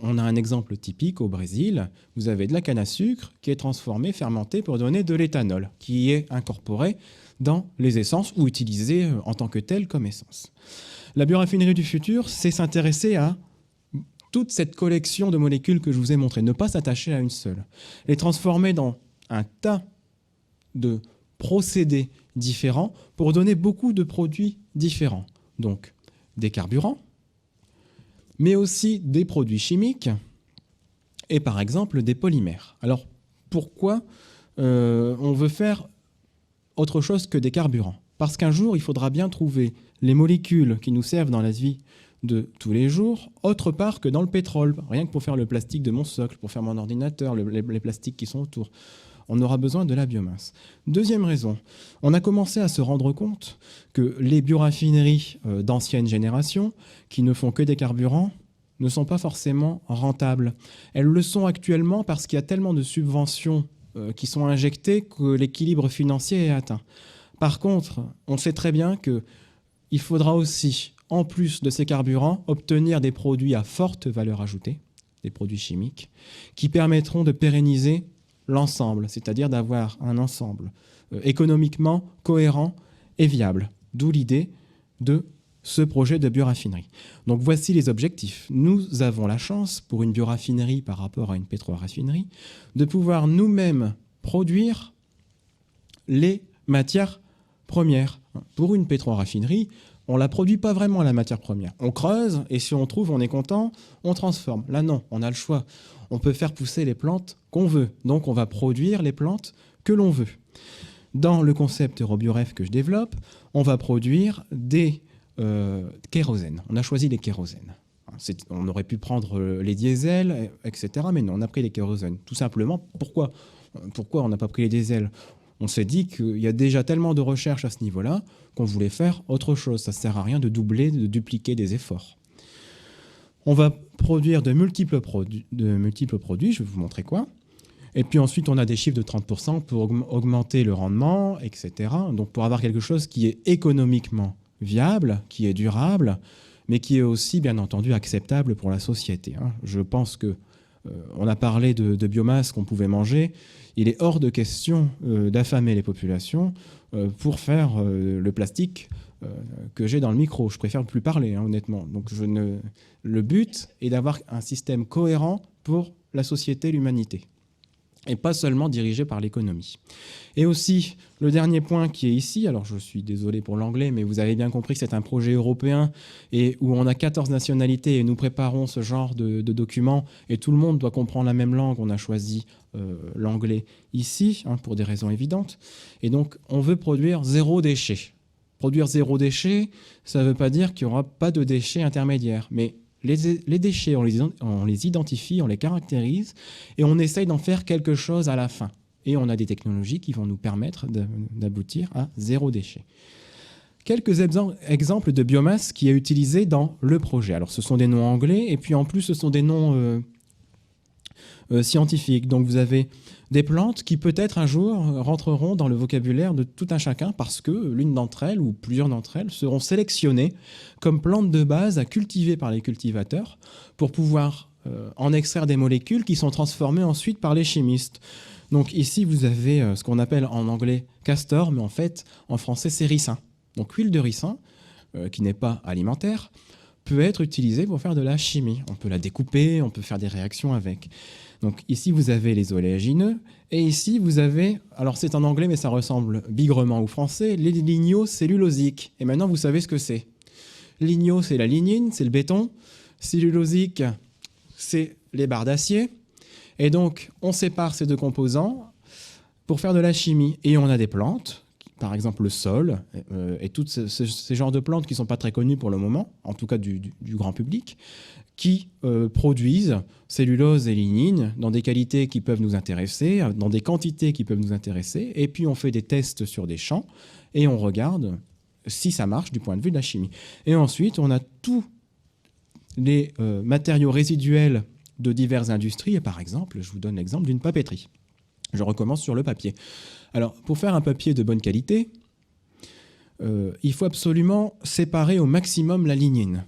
on a un exemple typique au Brésil. Vous avez de la canne à sucre qui est transformée, fermentée pour donner de l'éthanol, qui est incorporé dans les essences ou utilisé en tant que tel comme essence. La bioraffinerie du futur, c'est s'intéresser à toute cette collection de molécules que je vous ai montrées, ne pas s'attacher à une seule, les transformer dans un tas de procédés différents pour donner beaucoup de produits différents. Donc, des carburants, mais aussi des produits chimiques et par exemple des polymères. Alors, pourquoi on veut faire autre chose que des carburants? Parce qu'un jour, il faudra bien trouver les molécules qui nous servent dans la vie de tous les jours, autre part que dans le pétrole, rien que pour faire le plastique de mon socle, pour faire mon ordinateur, les plastiques qui sont autour. On aura besoin de la biomasse. Deuxième raison, on a commencé à se rendre compte que les bioraffineries d'ancienne génération, qui ne font que des carburants, ne sont pas forcément rentables. Elles le sont actuellement parce qu'il y a tellement de subventions qui sont injectées que l'équilibre financier est atteint. Par contre, on sait très bien qu'il faudra aussi, en plus de ces carburants, obtenir des produits à forte valeur ajoutée, des produits chimiques, qui permettront de pérenniser l'ensemble, c'est-à-dire d'avoir un ensemble économiquement cohérent et viable. D'où l'idée de ce projet de bioraffinerie. Donc voici les objectifs. Nous avons la chance, pour une bioraffinerie par rapport à une pétroraffinerie, de pouvoir nous-mêmes produire les matières premières. Pour une pétroraffinerie, on ne la produit pas vraiment, la matière première. On creuse et si on trouve, on est content, on transforme. Là, non, on a le choix. On peut faire pousser les plantes qu'on veut. Donc, on va produire les plantes que l'on veut. Dans le concept Eurobioref que je développe, on va produire des kérosènes. On a choisi les kérosènes. On aurait pu prendre les diesels, etc. Mais non, on a pris les kérosènes. Tout simplement, pourquoi on n'a pas pris les diesels? On s'est dit qu'il y a déjà tellement de recherches à ce niveau-là qu'on voulait faire autre chose. Ça ne sert à rien de doubler, de dupliquer des efforts. On va produire de multiples produits, je vais vous montrer quoi. Et puis ensuite, on a des chiffres de 30% pour augmenter le rendement, etc. Donc pour avoir quelque chose qui est économiquement viable, qui est durable, mais qui est aussi, bien entendu, acceptable pour la société. Je pense que on a parlé de biomasse qu'on pouvait manger. Il est hors de question d'affamer les populations pour faire le plastique que j'ai dans le micro. Je préfère ne plus parler, honnêtement. Donc le but est d'avoir un système cohérent pour la société, l'humanité, et pas seulement dirigé par l'économie. Et aussi, le dernier point qui est ici, alors je suis désolé pour l'anglais, mais vous avez bien compris que c'est un projet européen et où on a 14 nationalités et nous préparons ce genre de documents et tout le monde doit comprendre la même langue. On a choisi l'anglais ici, pour des raisons évidentes. Et donc, on veut produire 0 déchet. Produire 0 déchet, ça ne veut pas dire qu'il n'y aura pas de déchets intermédiaires, mais les déchets, on les identifie, on les caractérise et on essaye d'en faire quelque chose à la fin. Et on a des technologies qui vont nous permettre d'aboutir à zéro déchet. Quelques exemples de biomasse qui est utilisée dans le projet. Alors, ce sont des noms anglais, et puis en plus, ce sont des noms scientifiques. Donc, vous avez des plantes qui, peut-être un jour, rentreront dans le vocabulaire de tout un chacun parce que l'une d'entre elles, ou plusieurs d'entre elles, seront sélectionnées comme plantes de base à cultiver par les cultivateurs pour pouvoir en extraire des molécules qui sont transformées ensuite par les chimistes. Donc, ici, vous avez ce qu'on appelle en anglais castor, mais en fait, en français, c'est ricin. Donc, l'huile de ricin, qui n'est pas alimentaire, peut être utilisée pour faire de la chimie. On peut la découper, on peut faire des réactions avec. Donc, ici, vous avez les oléagineux. Et ici, vous avez, alors c'est en anglais, mais ça ressemble bigrement au français, les lignocellulosiques. Et maintenant, vous savez ce que c'est. Ligno, c'est la lignine, c'est le béton. Cellulosique, c'est les barres d'acier. Et donc, on sépare ces deux composants pour faire de la chimie. Et on a des plantes, par exemple le sol, et tous ces genres de plantes qui ne sont pas très connues pour le moment, en tout cas du grand public, qui produisent cellulose et lignine dans des qualités qui peuvent nous intéresser, dans des quantités qui peuvent nous intéresser. Et puis, on fait des tests sur des champs et on regarde si ça marche du point de vue de la chimie. Et ensuite, on a tous les matériaux résiduels de diverses industries. Et par exemple, je vous donne l'exemple d'une papeterie. Je recommence sur le papier. Alors, pour faire un papier de bonne qualité, il faut absolument séparer au maximum la lignine.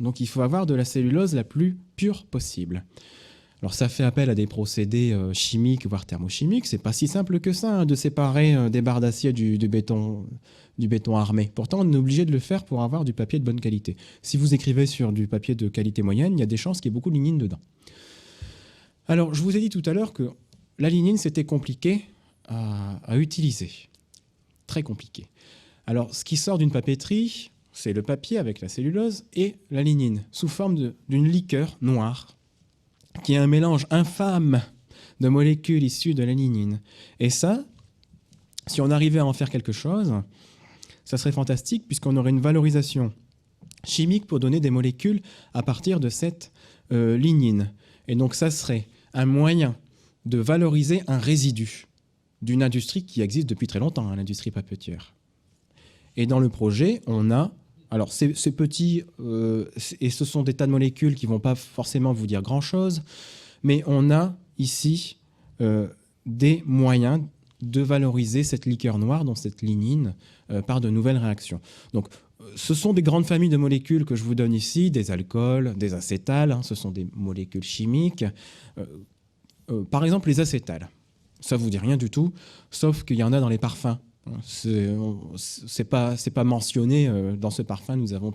Donc, il faut avoir de la cellulose la plus pure possible. Alors, ça fait appel à des procédés chimiques, voire thermochimiques. C'est pas si simple que ça, de séparer des barres d'acier du béton armé. Pourtant, on est obligé de le faire pour avoir du papier de bonne qualité. Si vous écrivez sur du papier de qualité moyenne, il y a des chances qu'il y ait beaucoup de lignine dedans. Alors, je vous ai dit tout à l'heure que la lignine, c'était compliqué à utiliser. Très compliqué. Alors, ce qui sort d'une papeterie, c'est le papier avec la cellulose et la lignine, sous forme d'une liqueur noire, qui est un mélange infâme de molécules issues de la lignine. Et ça, si on arrivait à en faire quelque chose, ça serait fantastique, puisqu'on aurait une valorisation chimique pour donner des molécules à partir de cette lignine. Et donc, ça serait un moyen de valoriser un résidu d'une industrie qui existe depuis très longtemps, l'industrie papetière. Et dans le projet, on a... Alors, c'est petit, et ce sont des tas de molécules qui ne vont pas forcément vous dire grand-chose, mais on a ici des moyens de valoriser cette liqueur noire, dans cette lignine, par de nouvelles réactions. Donc, ce sont des grandes familles de molécules que je vous donne ici, des alcools, des acétals, ce sont des molécules chimiques. Par exemple, les acétals, ça ne vous dit rien du tout, sauf qu'il y en a dans les parfums. C'est pas mentionné dans ce parfum, nous avons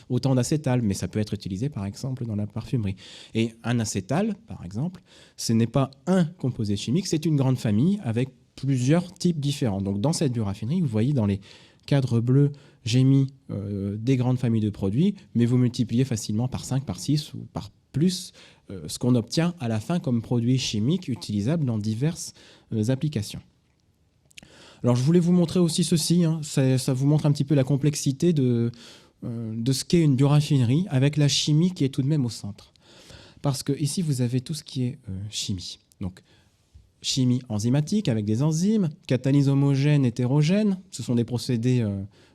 autant d'acétal, mais ça peut être utilisé par exemple dans la parfumerie. Et un acétal, par exemple, ce n'est pas un composé chimique, c'est une grande famille avec plusieurs types différents. Donc dans cette bioraffinerie, vous voyez dans les cadres bleus, j'ai mis des grandes familles de produits, mais vous multipliez facilement par 5, par 6 ou par plus ce qu'on obtient à la fin comme produit chimique utilisable dans diverses applications. Alors, je voulais vous montrer aussi ceci. Ça vous montre un petit peu la complexité de ce qu'est une bioraffinerie avec la chimie qui est tout de même au centre. Parce que ici, vous avez tout ce qui est chimie. Donc, chimie enzymatique avec des enzymes, catalyse homogène, hétérogène. Ce sont des procédés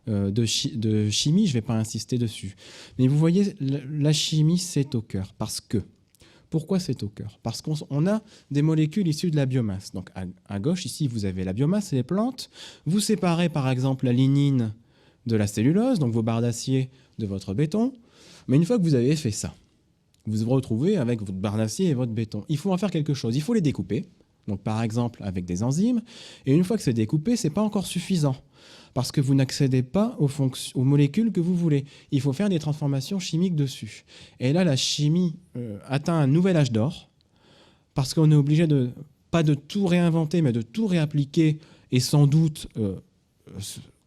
de chimie. Je ne vais pas insister dessus. Mais vous voyez, la chimie, c'est au cœur. Parce que... Pourquoi c'est au cœur? Parce qu'on a des molécules issues de la biomasse. Donc à gauche, ici, vous avez la biomasse et les plantes. Vous séparez par exemple la lignine de la cellulose, donc vos barres d'acier de votre béton. Mais une fois que vous avez fait ça, vous vous retrouvez avec votre barre d'acier et votre béton. Il faut en faire quelque chose. Il faut les découper, donc par exemple avec des enzymes. Et une fois que c'est découpé, ce n'est pas encore suffisant. Parce que vous n'accédez pas aux molécules que vous voulez. Il faut faire des transformations chimiques dessus. Et là, la chimie atteint un nouvel âge d'or, parce qu'on est obligé pas de tout réinventer, mais de tout réappliquer, et sans doute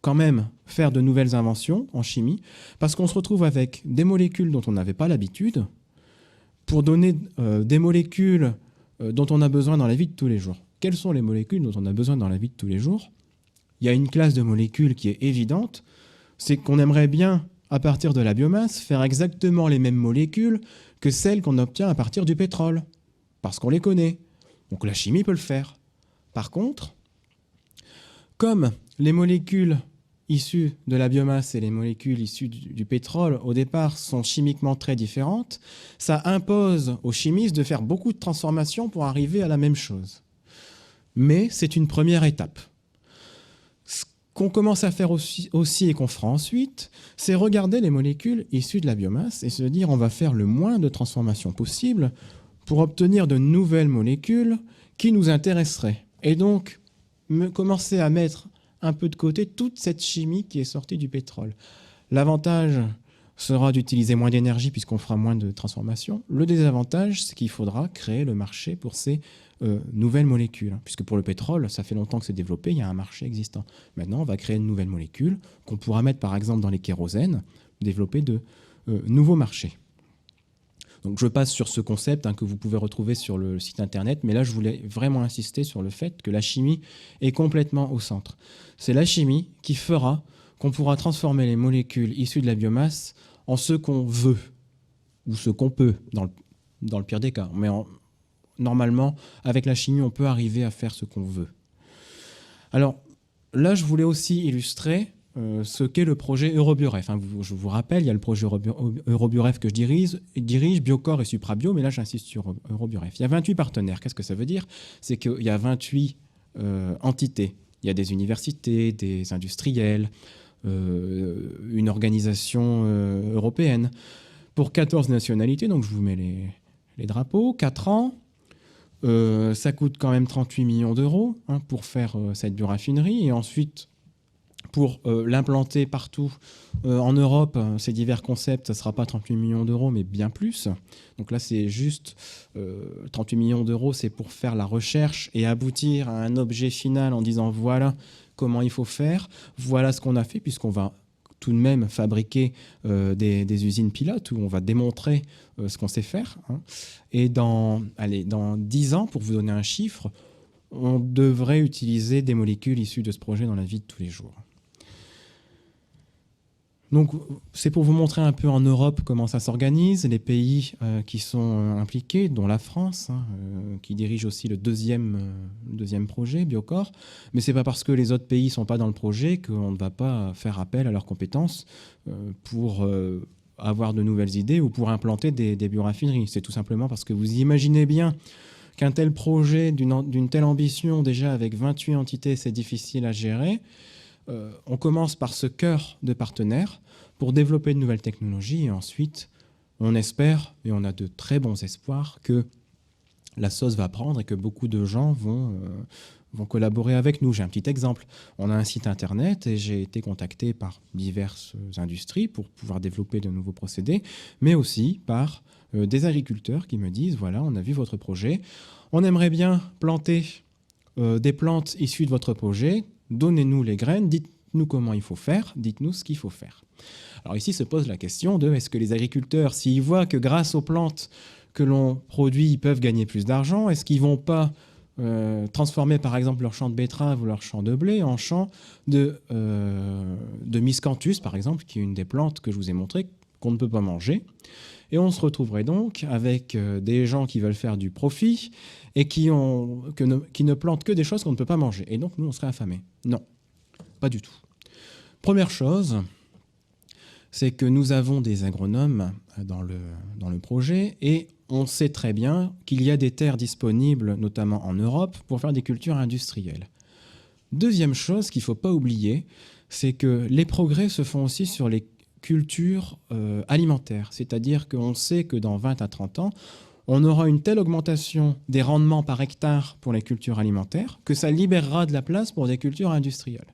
quand même faire de nouvelles inventions en chimie, parce qu'on se retrouve avec des molécules dont on n'avait pas l'habitude, pour donner des molécules dont on a besoin dans la vie de tous les jours. Quelles sont les molécules dont on a besoin dans la vie de tous les jours ? Il y a une classe de molécules qui est évidente, c'est qu'on aimerait bien, à partir de la biomasse, faire exactement les mêmes molécules que celles qu'on obtient à partir du pétrole, parce qu'on les connaît. Donc la chimie peut le faire. Par contre, comme les molécules issues de la biomasse et les molécules issues du pétrole, au départ, sont chimiquement très différentes, ça impose aux chimistes de faire beaucoup de transformations pour arriver à la même chose. Mais c'est une première étape. Ce qu'on commence à faire aussi et qu'on fera ensuite, c'est regarder les molécules issues de la biomasse et se dire on va faire le moins de transformations possible pour obtenir de nouvelles molécules qui nous intéresseraient. Et donc, commencer à mettre un peu de côté toute cette chimie qui est sortie du pétrole. L'avantage sera d'utiliser moins d'énergie puisqu'on fera moins de transformations. Le désavantage, c'est qu'il faudra créer le marché pour ces nouvelles molécules. Puisque pour le pétrole, ça fait longtemps que c'est développé, il y a un marché existant. Maintenant, on va créer de nouvelles molécules qu'on pourra mettre par exemple dans les kérosènes, développer de nouveaux marchés. Donc je passe sur ce concept que vous pouvez retrouver sur le site internet, mais là je voulais vraiment insister sur le fait que la chimie est complètement au centre. C'est la chimie qui fera qu'on pourra transformer les molécules issues de la biomasse en ce qu'on veut, ou ce qu'on peut, dans le pire des cas. Mais normalement, avec la chimie, on peut arriver à faire ce qu'on veut. Alors là, je voulais aussi illustrer ce qu'est le projet Eurobioref. Je vous rappelle, il y a le projet Eurobioref que je dirige, Biocor et Suprabio, mais là j'insiste sur Eurobioref. Il y a 28 partenaires. Qu'est-ce que ça veut dire? C'est qu'il y a 28 entités. Il y a des universités, des industriels, une organisation européenne, pour 14 nationalités, donc je vous mets les drapeaux, 4 ans. Ça coûte quand même 38 millions d'euros pour faire cette bioraffinerie, et ensuite pour l'implanter partout en Europe, ces divers concepts, ça ne sera pas 38 millions d'euros, mais bien plus. Donc là, c'est juste 38 millions d'euros, c'est pour faire la recherche et aboutir à un objet final en disant voilà comment il faut faire, voilà ce qu'on a fait, puisqu'on va tout de même fabriquer des usines pilotes où on va démontrer ce qu'on sait faire. Et dans 10 ans, pour vous donner un chiffre, on devrait utiliser des molécules issues de ce projet dans la vie de tous les jours. Donc, c'est pour vous montrer un peu en Europe comment ça s'organise, les pays qui sont impliqués, dont la France, qui dirige aussi le deuxième projet, Biocor. Mais ce n'est pas parce que les autres pays ne sont pas dans le projet qu'on ne va pas faire appel à leurs compétences pour avoir de nouvelles idées ou pour implanter des bioraffineries. C'est tout simplement parce que vous imaginez bien qu'un tel projet, d'une telle ambition, déjà avec 28 entités, c'est difficile à gérer. On commence par ce cœur de partenaires pour développer de nouvelles technologies et ensuite, on espère, et on a de très bons espoirs, que la sauce va prendre et que beaucoup de gens vont collaborer avec nous. J'ai un petit exemple. On a un site internet et j'ai été contacté par diverses industries pour pouvoir développer de nouveaux procédés, mais aussi par des agriculteurs qui me disent « Voilà, on a vu votre projet, on aimerait bien planter des plantes issues de votre projet, donnez-nous les graines, dites-nous comment il faut faire, dites-nous ce qu'il faut faire. » Alors ici se pose la question de est-ce que les agriculteurs, s'ils voient que grâce aux plantes que l'on produit, ils peuvent gagner plus d'argent, est-ce qu'ils ne vont pas transformer par exemple leur champ de betterave ou leur champ de blé en champ de miscanthus, par exemple, qui est une des plantes que je vous ai montré qu'on ne peut pas manger. Et on se retrouverait donc avec des gens qui veulent faire du profit et qui ne plantent que des choses qu'on ne peut pas manger. Et donc, nous, on serait affamés. Non, pas du tout. Première chose, c'est que nous avons des agronomes dans le projet et on sait très bien qu'il y a des terres disponibles, notamment en Europe, pour faire des cultures industrielles. Deuxième chose qu'il ne faut pas oublier, c'est que les progrès se font aussi sur les culture alimentaire, c'est-à-dire qu'on sait que dans 20 à 30 ans, on aura une telle augmentation des rendements par hectare pour les cultures alimentaires que ça libérera de la place pour des cultures industrielles.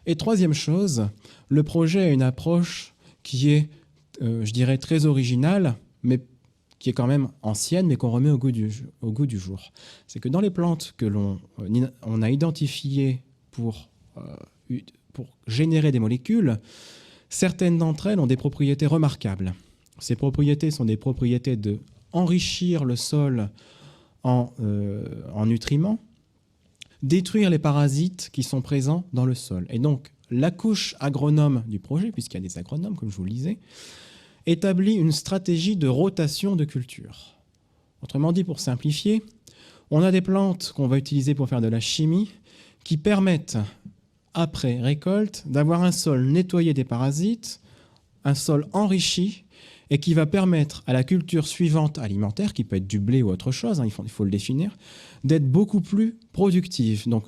Et troisième chose, le projet a une approche qui est, je dirais, très originale, mais qui est quand même ancienne, mais qu'on remet au goût du jour. C'est que dans les plantes que on a identifiées pour générer des molécules, certaines d'entre elles ont des propriétés remarquables. Ces propriétés sont des propriétés de enrichir le sol en nutriments, détruire les parasites qui sont présents dans le sol. Et donc, la couche agronome du projet, puisqu'il y a des agronomes, comme je vous le disais, établit une stratégie de rotation de culture. Autrement dit, pour simplifier, On a des plantes qu'on va utiliser pour faire de la chimie qui permettent, après récolte, d'avoir un sol nettoyé des parasites, un sol enrichi, et qui va permettre à la culture suivante alimentaire, qui peut être du blé ou autre chose, hein, il faut le définir, d'être beaucoup plus productive. Donc,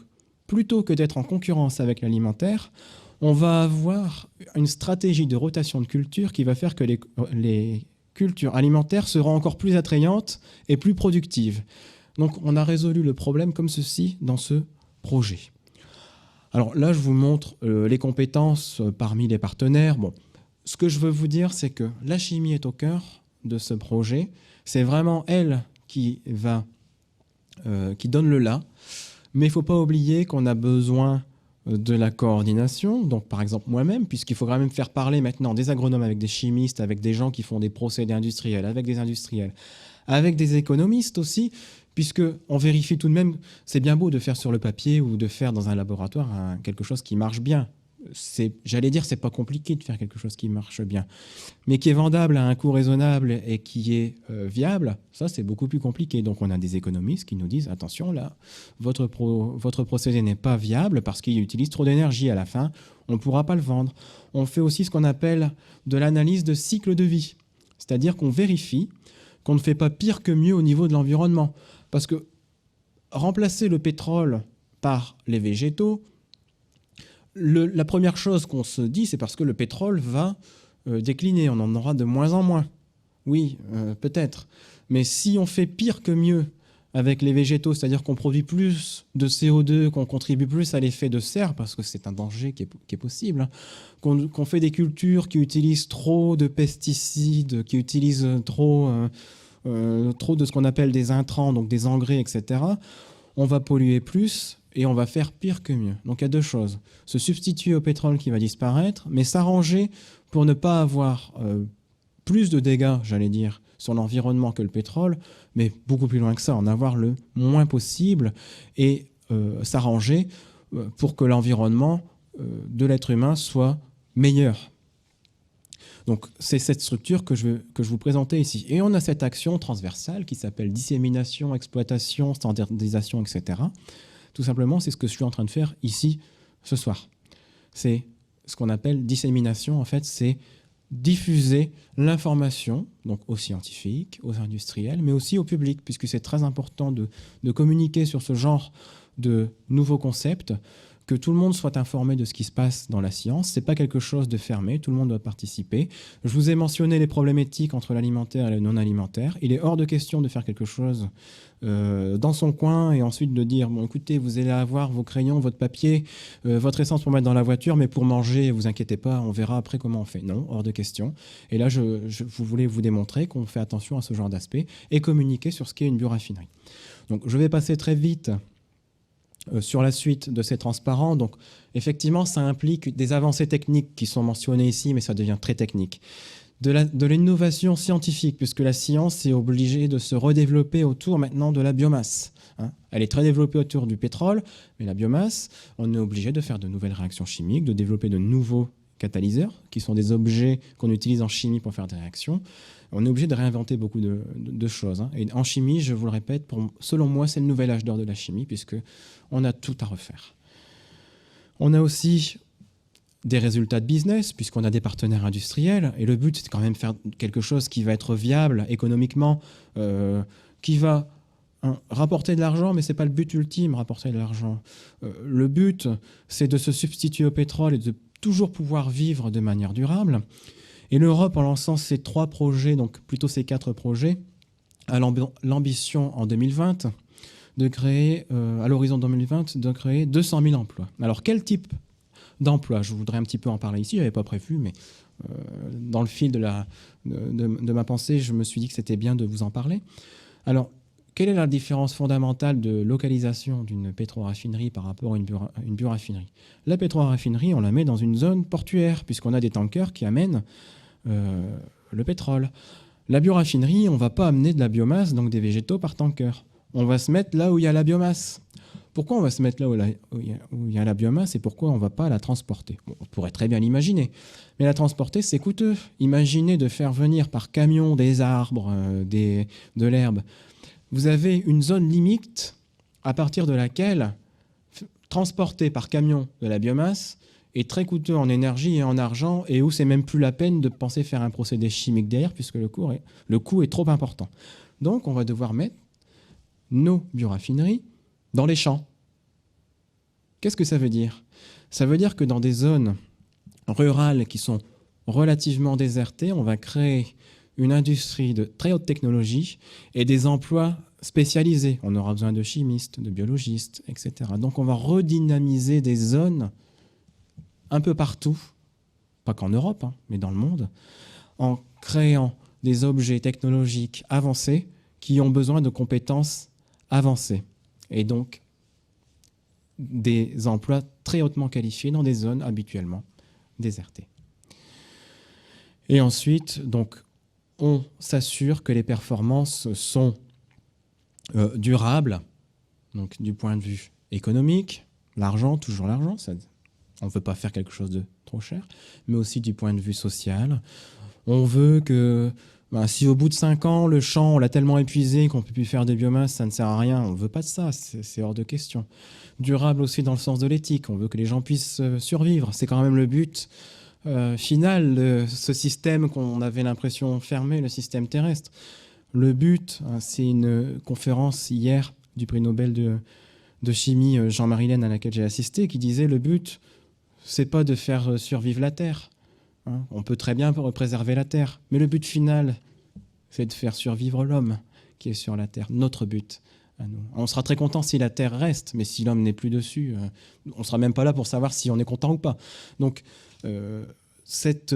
plutôt que d'être en concurrence avec l'alimentaire, on va avoir une stratégie de rotation de culture qui va faire que les cultures alimentaires seront encore plus attrayantes et plus productives. Donc, on a résolu le problème comme ceci dans ce projet. Alors là, je vous montre les compétences parmi les partenaires. Bon, ce que je veux vous dire, c'est que la chimie est au cœur de ce projet. C'est vraiment elle qui donne le là. Mais il ne faut pas oublier qu'on a besoin de la coordination. Donc, par exemple, moi-même, puisqu'il faut quand même faire parler maintenant des agronomes avec des chimistes, avec des gens qui font des procédés industriels, avec des industriels, avec des économistes aussi, puisqu'on vérifie tout de même, c'est bien beau de faire sur le papier ou de faire dans un laboratoire quelque chose qui marche bien. J'allais dire, c'est pas compliqué de faire quelque chose qui marche bien, mais qui est vendable à un coût raisonnable et qui est viable, ça c'est beaucoup plus compliqué. Donc on a des économistes qui nous disent, attention là, votre procédé n'est pas viable parce qu'il utilise trop d'énergie à la fin, on ne pourra pas le vendre. On fait aussi ce qu'on appelle de l'analyse de cycle de vie, c'est-à-dire qu'on vérifie qu'on ne fait pas pire que mieux au niveau de l'environnement. Parce que remplacer le pétrole par les végétaux, la première chose qu'on se dit, c'est parce que le pétrole va décliner, on en aura de moins en moins. Oui, peut-être. Mais si on fait pire que mieux avec les végétaux, c'est-à-dire qu'on produit plus de CO2, qu'on contribue plus à l'effet de serre, parce que c'est un danger qui est possible, hein, qu'on fait des cultures qui utilisent trop de pesticides, qui utilisent trop de ce qu'on appelle des intrants, donc des engrais, etc., on va polluer plus et on va faire pire que mieux. Donc il y a deux choses. Se substituer au pétrole qui va disparaître, mais s'arranger pour ne pas avoir plus de dégâts, j'allais dire, sur l'environnement que le pétrole, mais beaucoup plus loin que ça, en avoir le moins possible et s'arranger pour que l'environnement de l'être humain soit meilleur. Donc c'est cette structure que je vous présentais ici. Et on a cette action transversale qui s'appelle dissémination, exploitation, standardisation, etc. Tout simplement, c'est ce que je suis en train de faire ici ce soir. C'est ce qu'on appelle dissémination, en fait, c'est diffuser l'information, donc aux scientifiques, aux industriels, mais aussi au public, puisque c'est très important de communiquer sur ce genre de nouveaux concepts, que tout le monde soit informé de ce qui se passe dans la science. Ce n'est pas quelque chose de fermé, tout le monde doit participer. Je vous ai mentionné les problèmes éthiques entre l'alimentaire et le non-alimentaire. Il est hors de question de faire quelque chose dans son coin et ensuite de dire, bon, écoutez, vous allez avoir vos crayons, votre papier, votre essence pour mettre dans la voiture, mais pour manger, vous inquiétez pas, on verra après comment on fait. Non, hors de question. Et là, je voulais vous démontrer qu'on fait attention à ce genre d'aspect et communiquer sur ce qu'est une bioraffinerie. Donc, je vais passer très vite sur la suite de ces transparents. Donc, effectivement, ça implique des avancées techniques qui sont mentionnées ici, mais ça devient très technique. De l'innovation scientifique, puisque la science est obligée de se redévelopper autour maintenant de la biomasse. Hein. Elle est très développée autour du pétrole, mais la biomasse, on est obligé de faire de nouvelles réactions chimiques, de développer de nouveaux catalyseurs, qui sont des objets qu'on utilise en chimie pour faire des réactions. On est obligé de réinventer beaucoup de choses. Hein. Et en chimie, je vous le répète, selon moi, c'est le nouvel âge d'or de la chimie, puisqu'on a tout à refaire. On a aussi des résultats de business, puisqu'on a des partenaires industriels, et le but, c'est quand même faire quelque chose qui va être viable économiquement, qui va rapporter de l'argent, mais ce n'est pas le but ultime, rapporter de l'argent. Le but, c'est de se substituer au pétrole et de toujours pouvoir vivre de manière durable. Et l'Europe, en lançant ces 3 projets, donc plutôt ces 4 projets, a l'ambition en 2020 de créer, à l'horizon 2020, de créer 200 000 emplois. Alors, quel type d'emploi? Je voudrais un petit peu en parler ici, je n'avais pas prévu, mais dans le fil de ma pensée, je me suis dit que c'était bien de vous en parler. Alors, quelle est la différence fondamentale de localisation d'une pétroraffinerie par rapport à une bioraffinerie? La pétroraffinerie, on la met dans une zone portuaire, puisqu'on a des tankers qui amènent le pétrole. La bioraffinerie, on ne va pas amener de la biomasse, donc des végétaux, par tanker. On va se mettre là où il y a la biomasse. Pourquoi on va se mettre là où il y a la biomasse et pourquoi on ne va pas la transporter? Bon, on pourrait très bien l'imaginer, mais la transporter, c'est coûteux. Imaginez de faire venir par camion des arbres, de l'herbe. vous avez une zone limite à partir de laquelle transporter par camion de la biomasse est très coûteux en énergie et en argent, et où c'est même plus la peine de penser faire un procédé chimique derrière, puisque le coût est trop important. Donc on va devoir mettre nos bioraffineries dans les champs. Qu'est-ce que ça veut dire? Ça veut dire que dans des zones rurales qui sont relativement désertées, on va créer une industrie de très haute technologie et des emplois spécialisés. On aura besoin de chimistes, de biologistes, etc. Donc on va redynamiser des zones un peu partout, pas qu'en Europe, hein, mais dans le monde, en créant des objets technologiques avancés qui ont besoin de compétences avancées. Et donc des emplois très hautement qualifiés dans des zones habituellement désertées. Et ensuite, donc, on s'assure que les performances sont durables, donc du point de vue économique, l'argent, toujours l'argent, on ne veut pas faire quelque chose de trop cher, mais aussi du point de vue social. On veut que, si au bout de 5 ans, le champ, on l'a tellement épuisé qu'on ne peut plus faire de biomasse, ça ne sert à rien, on ne veut pas de ça, c'est hors de question. Durable aussi dans le sens de l'éthique, on veut que les gens puissent survivre, c'est quand même le but final de ce système qu'on avait l'impression fermé, le système terrestre. Le but, c'est une conférence hier du prix Nobel de chimie Jean-Marie Laine à laquelle j'ai assisté, qui disait le but, c'est pas de faire survivre la Terre. On peut très bien préserver la Terre, mais le but final, c'est de faire survivre l'homme qui est sur la Terre, notre but. On sera très content si la Terre reste, mais si l'homme n'est plus dessus, on ne sera même pas là pour savoir si on est content ou pas. Donc, cette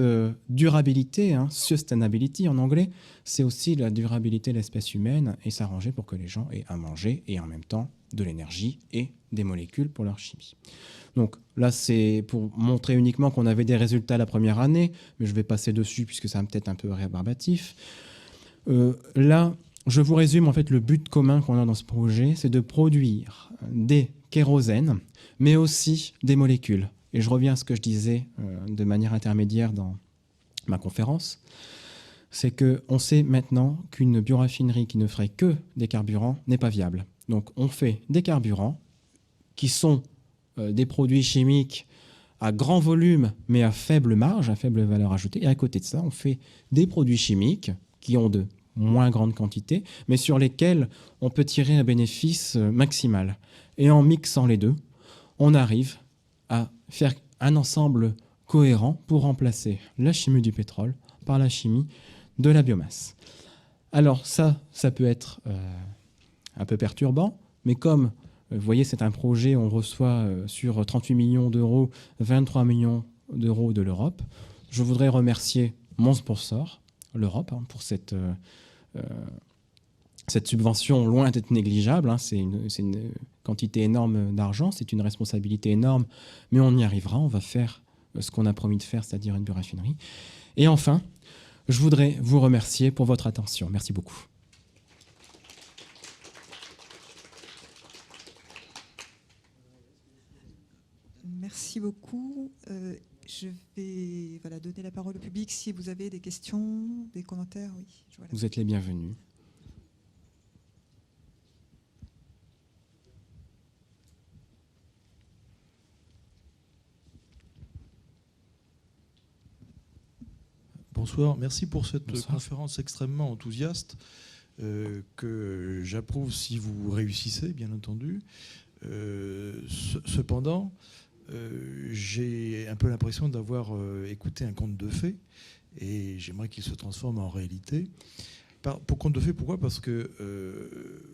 durabilité, sustainability en anglais, c'est aussi la durabilité de l'espèce humaine et s'arranger pour que les gens aient à manger et en même temps de l'énergie et des molécules pour leur chimie. Donc là, c'est pour montrer uniquement qu'on avait des résultats la première année, mais je vais passer dessus puisque ça va peut-être un peu rébarbatif. Là, je vous résume en fait le but commun qu'on a dans ce projet, c'est de produire des kérosènes, mais aussi des molécules. Et je reviens à ce que je disais de manière intermédiaire dans ma conférence, c'est qu'on sait maintenant qu'une bioraffinerie qui ne ferait que des carburants n'est pas viable. Donc on fait des carburants qui sont des produits chimiques à grand volume, mais à faible marge, à faible valeur ajoutée. Et à côté de ça, on fait des produits chimiques qui ont de moins grande quantité, mais sur lesquels on peut tirer un bénéfice maximal. Et en mixant les deux, on arrive à faire un ensemble cohérent pour remplacer la chimie du pétrole par la chimie de la biomasse. Alors ça peut être un peu perturbant, mais comme vous voyez, c'est un projet, on reçoit sur 38 millions d'euros, 23 millions d'euros de l'Europe. Je voudrais remercier mon sponsor, l'Europe, pour cette subvention loin d'être négligeable. C'est une quantité énorme d'argent, c'est une responsabilité énorme, mais on y arrivera, on va faire ce qu'on a promis de faire, c'est-à-dire une bioraffinerie. Et enfin, je voudrais vous remercier pour votre attention. Merci beaucoup. Merci beaucoup. Je vais donner la parole au public si vous avez des questions, des commentaires. Oui, vous êtes les bienvenus. Bonsoir, merci pour cette conférence extrêmement enthousiaste que j'approuve si vous réussissez, bien entendu. Cependant, j'ai un peu l'impression d'avoir écouté un conte de fées et j'aimerais qu'il se transforme en réalité. Pour conte de fées, pourquoi? Parce que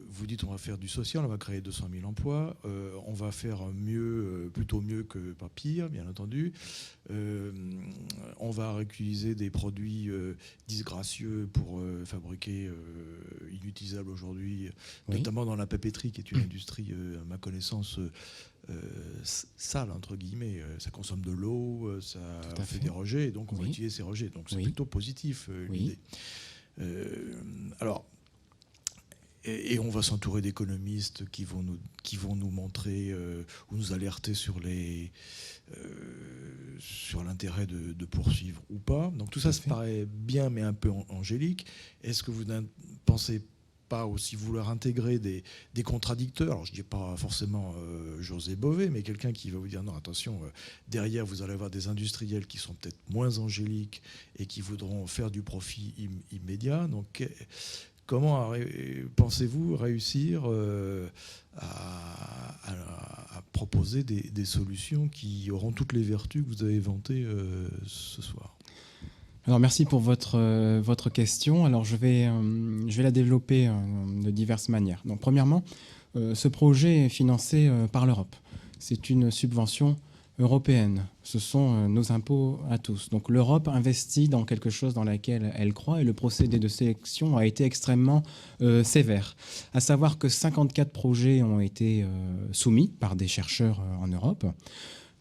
vous dites on va faire du social, on va créer 200 000 emplois, on va faire mieux, plutôt mieux que pas pire, bien entendu. On va réutiliser des produits disgracieux pour fabriquer inutilisables aujourd'hui, oui, notamment dans la papeterie, qui est une industrie, à ma connaissance, sale, entre guillemets. Ça consomme de l'eau, ça fait des rejets, et donc on va utiliser ces rejets. Donc c'est plutôt positif, l'idée. Alors, et on va s'entourer d'économistes qui vont nous montrer ou nous alerter sur l'intérêt de poursuivre ou pas. Donc tout ça se paraît bien, mais un peu angélique. Est-ce que vous ne pensez pas aussi vouloir intégrer des contradicteurs. Alors, je ne dis pas forcément José Bové, mais quelqu'un qui va vous dire non, attention, derrière, vous allez avoir des industriels qui sont peut-être moins angéliques et qui voudront faire du profit immédiat. Donc, comment pensez-vous réussir à proposer des solutions qui auront toutes les vertus que vous avez vantées ce soir? Alors, merci pour votre question. Alors, je vais la développer de diverses manières. Donc, premièrement, ce projet est financé par l'Europe. C'est une subvention européenne. Ce sont nos impôts à tous. Donc, l'Europe investit dans quelque chose dans laquelle elle croit et le procédé de sélection a été extrêmement sévère. À savoir que 54 projets ont été soumis par des chercheurs en Europe.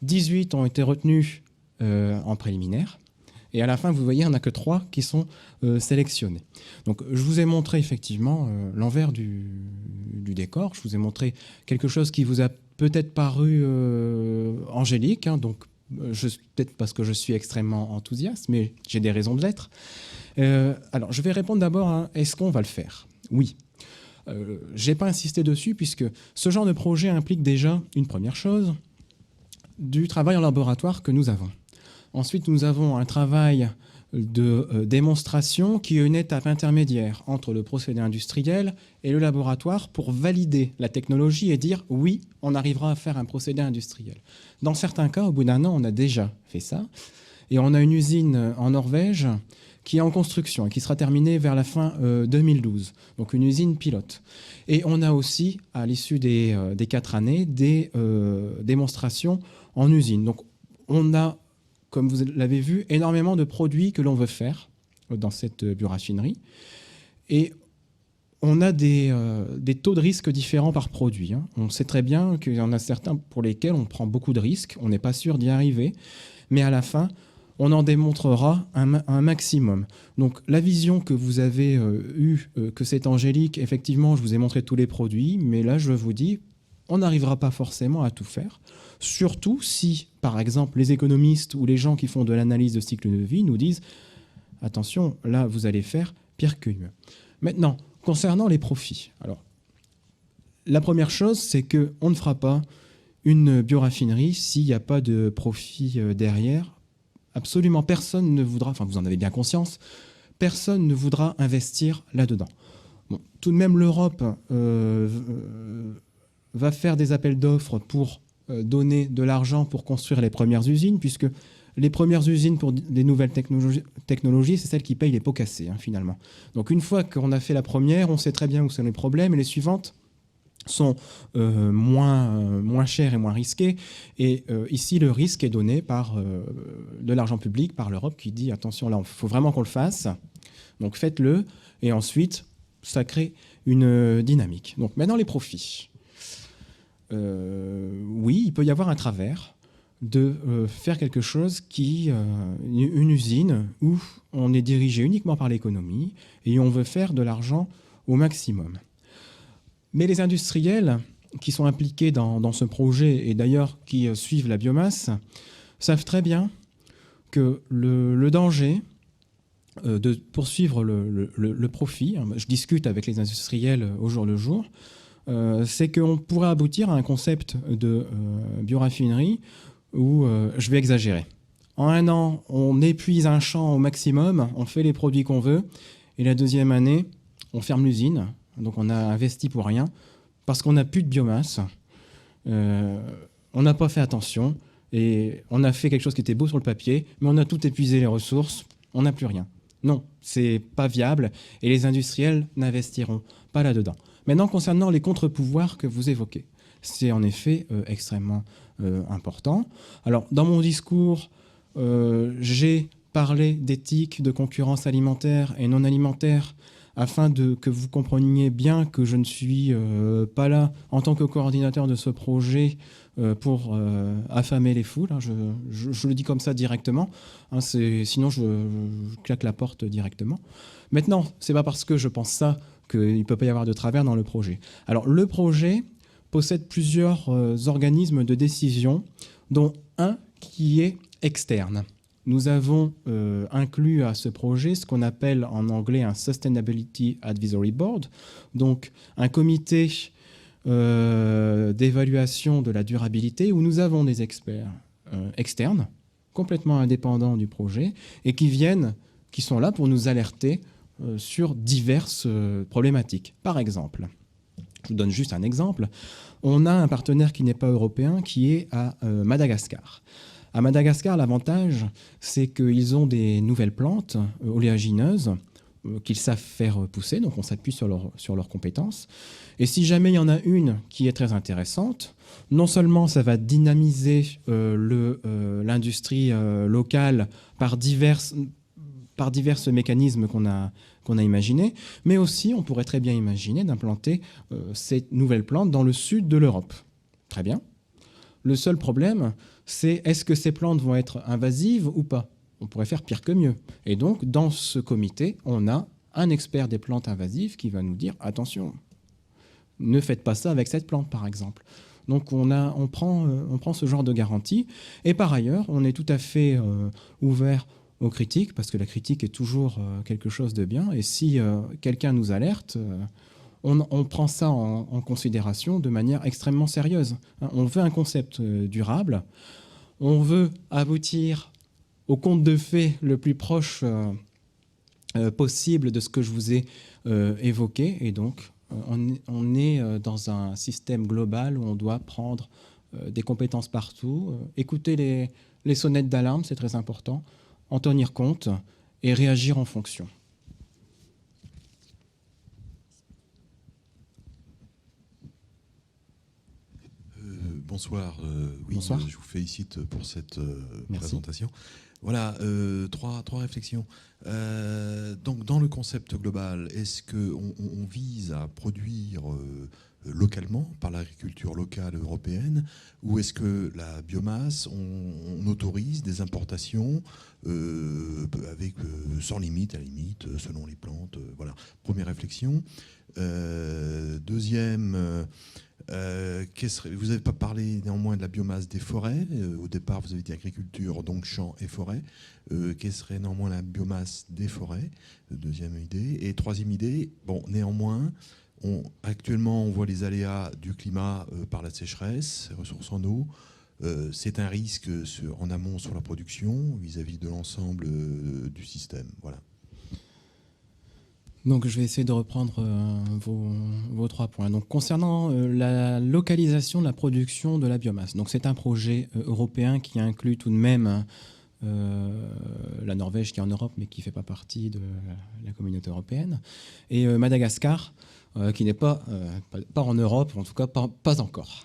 18 ont été retenus en préliminaire. Et à la fin, vous voyez, il n'y en a que 3 qui sont sélectionnés. Donc, je vous ai montré effectivement l'envers du décor. Je vous ai montré quelque chose qui vous a peut-être paru angélique. Donc, peut-être parce que je suis extrêmement enthousiaste, mais j'ai des raisons de l'être. Alors, je vais répondre d'abord à est-ce qu'on va le faire? Oui. Je n'ai pas insisté dessus puisque ce genre de projet implique déjà une première chose, du travail en laboratoire que nous avons. Ensuite, nous avons un travail de démonstration qui est une étape intermédiaire entre le procédé industriel et le laboratoire pour valider la technologie et dire oui, on arrivera à faire un procédé industriel. Dans certains cas, au bout d'un an, on a déjà fait ça. Et on a une usine en Norvège qui est en construction et qui sera terminée vers la fin 2012. Donc une usine pilote. Et on a aussi, à l'issue des 4 années, des démonstrations en usine. Donc on a, comme vous l'avez vu, énormément de produits que l'on veut faire dans cette bioraffinerie. Et on a des taux de risque différents par produit. On sait très bien qu'il y en a certains pour lesquels on prend beaucoup de risques, on n'est pas sûr d'y arriver, mais à la fin, on en démontrera un maximum. Donc la vision que vous avez eue, que c'est angélique, effectivement, je vous ai montré tous les produits, mais là, je vous dis, on n'arrivera pas forcément à tout faire. Surtout si, par exemple, les économistes ou les gens qui font de l'analyse de cycle de vie nous disent « Attention, là, vous allez faire pire que mieux ». Maintenant, concernant les profits, alors, la première chose, c'est qu'on ne fera pas une bioraffinerie s'il n'y a pas de profit derrière. Absolument personne ne voudra, enfin vous en avez bien conscience, personne ne voudra investir là-dedans. Bon, tout de même, l'Europe va faire des appels d'offres pour donner de l'argent pour construire les premières usines, puisque les premières usines pour des nouvelles technologies, c'est celles qui payent les pots cassés, finalement. Donc une fois qu'on a fait la première, on sait très bien où sont les problèmes, et les suivantes sont moins chères et moins risquées. Et ici, le risque est donné par de l'argent public, par l'Europe, qui dit « Attention, là, il faut vraiment qu'on le fasse, donc faites-le », et ensuite, ça crée une dynamique. Donc maintenant, les profits. Oui, il peut y avoir un travers de faire quelque chose une usine où on est dirigé uniquement par l'économie et on veut faire de l'argent au maximum. Mais les industriels qui sont impliqués dans ce projet et d'ailleurs qui suivent la biomasse savent très bien que le danger de poursuivre le profit, je discute avec les industriels au jour le jour, c'est qu'on pourrait aboutir à un concept de bioraffinerie où, je vais exagérer, en un an, on épuise un champ au maximum, on fait les produits qu'on veut, et la deuxième année, on ferme l'usine, donc on a investi pour rien, parce qu'on n'a plus de biomasse, on n'a pas fait attention, et on a fait quelque chose qui était beau sur le papier, mais on a tout épuisé les ressources, on n'a plus rien. Non, c'est pas viable, et les industriels n'investiront pas là-dedans. Maintenant, concernant les contre-pouvoirs que vous évoquez, c'est en effet extrêmement important. Alors, dans mon discours, j'ai parlé d'éthique, de concurrence alimentaire et non alimentaire afin que vous compreniez bien que je ne suis pas là en tant que coordinateur de ce projet pour affamer les foules. Je le dis comme ça directement, sinon je claque la porte directement. Maintenant, ce n'est pas parce que je pense ça qu'il ne peut pas y avoir de travers dans le projet. Alors, le projet possède plusieurs organismes de décision, dont un qui est externe. nous avons inclus à ce projet ce qu'on appelle en anglais un Sustainability Advisory Board, donc un comité d'évaluation de la durabilité où nous avons des experts externes, complètement indépendants du projet, et qui sont là pour nous alerter sur diverses problématiques. Par exemple, je vous donne juste un exemple, on a un partenaire qui n'est pas européen, qui est à Madagascar. À Madagascar, l'avantage, c'est qu'ils ont des nouvelles plantes oléagineuses qu'ils savent faire pousser, donc on s'appuie sur leurs compétences. Et si jamais il y en a une qui est très intéressante, non seulement ça va dynamiser l'industrie locale par divers mécanismes qu'on a imaginés, mais aussi on pourrait très bien imaginer d'implanter ces nouvelles plantes dans le sud de l'Europe. Très bien. Le seul problème, c'est est-ce que ces plantes vont être invasives ou pas? On pourrait faire pire que mieux. Et donc, dans ce comité, on a un expert des plantes invasives qui va nous dire « Attention, ne faites pas ça avec cette plante, par exemple ». Donc, on prend ce genre de garantie. Et par ailleurs, on est tout à fait ouvert aux critiques, parce que la critique est toujours quelque chose de bien. Et si quelqu'un nous alerte, on prend ça en considération de manière extrêmement sérieuse. On veut un concept durable, on veut aboutir au conte de fées le plus proche possible de ce que je vous ai évoqué. Et donc, on est dans un système global où on doit prendre des compétences partout, écouter les sonnettes d'alarme, c'est très important, en tenir compte et réagir en fonction. Bonsoir. Oui, Bonsoir. je vous félicite pour cette Merci. présentation. Voilà, trois réflexions. Donc, dans le concept global, est-ce qu'on vise à produire localement, par l'agriculture locale européenne, ou est-ce que la biomasse, on autorise des importations avec, sans limite, à la limite, selon les plantes? Voilà, première réflexion. Deuxième... vous n'avez pas parlé néanmoins de la biomasse des forêts. Au départ, vous avez dit agriculture, donc champs et forêts. Quelle serait néanmoins la biomasse des forêts? Deuxième idée. Et troisième idée, bon, néanmoins, actuellement, on voit les aléas du climat par la sécheresse, ressources en eau. C'est un risque en amont sur la production vis-à-vis de l'ensemble du système. Voilà. Donc, je vais essayer de reprendre vos 3 points. Donc, concernant la localisation de la production de la biomasse, donc c'est un projet européen qui inclut tout de même la Norvège qui est en Europe, mais qui ne fait pas partie de la communauté européenne, et Madagascar, qui n'est pas en Europe, en tout cas pas encore.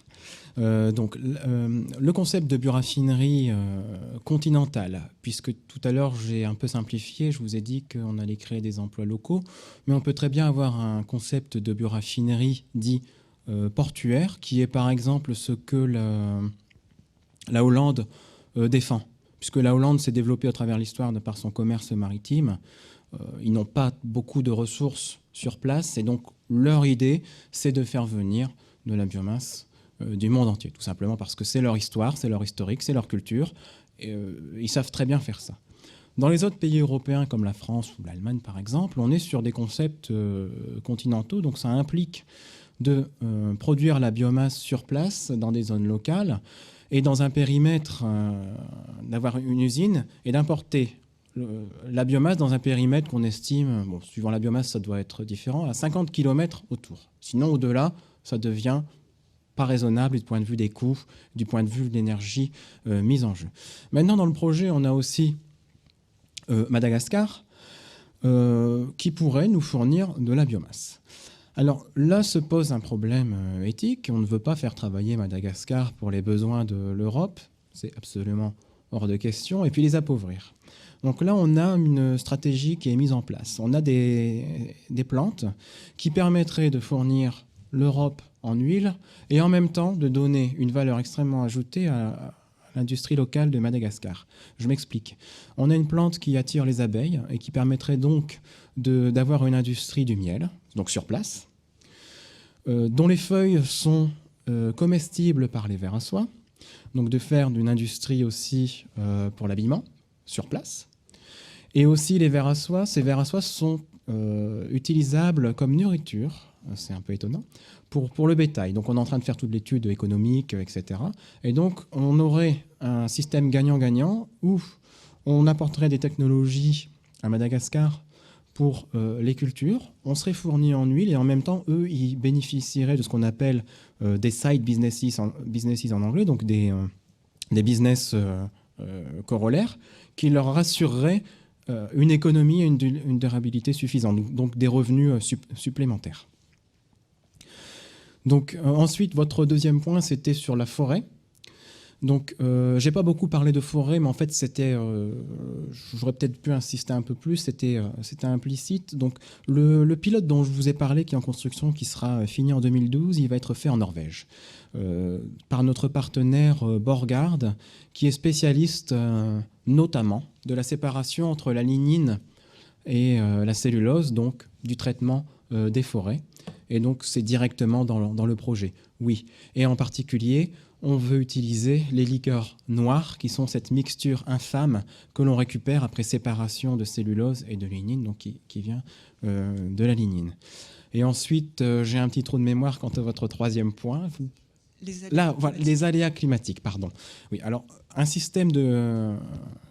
Donc, le concept de bioraffinerie continentale, puisque tout à l'heure j'ai un peu simplifié, je vous ai dit qu'on allait créer des emplois locaux, mais on peut très bien avoir un concept de bioraffinerie dit portuaire, qui est par exemple ce que la Hollande défend, puisque la Hollande s'est développée à travers l'histoire de par son commerce maritime. Ils n'ont pas beaucoup de ressources sur place, et donc leur idée, c'est de faire venir de la biomasse du monde entier, tout simplement parce que c'est leur histoire, c'est leur historique, c'est leur culture, et ils savent très bien faire ça. Dans les autres pays européens comme la France ou l'Allemagne par exemple, on est sur des concepts continentaux, donc ça implique de produire la biomasse sur place dans des zones locales et dans un périmètre, d'avoir une usine et d'importer la biomasse dans un périmètre qu'on estime, bon, suivant la biomasse ça doit être différent, à 50 km autour. Sinon au-delà, ça devient pas raisonnable du point de vue des coûts, du point de vue de l'énergie mise en jeu. Maintenant, dans le projet, on a aussi Madagascar qui pourrait nous fournir de la biomasse. Alors là se pose un problème éthique. On ne veut pas faire travailler Madagascar pour les besoins de l'Europe. C'est absolument hors de question. Et puis les appauvrir. Donc là, on a une stratégie qui est mise en place. On a des plantes qui permettraient de fournir l'Europe en huile et en même temps de donner une valeur extrêmement ajoutée à l'industrie locale de Madagascar. Je m'explique. On a une plante qui attire les abeilles et qui permettrait donc d'avoir une industrie du miel, donc sur place, dont les feuilles sont comestibles par les vers à soie, donc de faire d'une industrie aussi pour l'habillement, sur place. Et aussi les vers à soie. Ces vers à soie sont utilisables comme nourriture, c'est un peu étonnant, pour le bétail. Donc on est en train de faire toute l'étude économique, etc. Et donc on aurait un système gagnant-gagnant où on apporterait des technologies à Madagascar pour les cultures, on serait fourni en huile et en même temps, eux, ils bénéficieraient de ce qu'on appelle des side businesses en anglais, donc des business corollaires qui leur rassureraient une économie et une durabilité suffisante, donc des revenus supplémentaires. Donc ensuite, votre deuxième point, c'était sur la forêt. Donc, j'ai pas beaucoup parlé de forêt, mais en fait, j'aurais peut-être pu insister un peu plus, c'était implicite. Donc, le pilote dont je vous ai parlé, qui est en construction, qui sera fini en 2012, il va être fait en Norvège, par notre partenaire Borgard, qui est spécialiste notamment de la séparation entre la lignine et la cellulose, donc du traitement des forêts. Et donc, c'est directement dans le projet, oui. Et en particulier, on veut utiliser les liqueurs noires, qui sont cette mixture infâme que l'on récupère après séparation de cellulose et de lignine, donc qui vient de la lignine. Et ensuite, j'ai un petit trou de mémoire quant à votre troisième point. Les aléas climatiques, pardon. Oui, alors, un système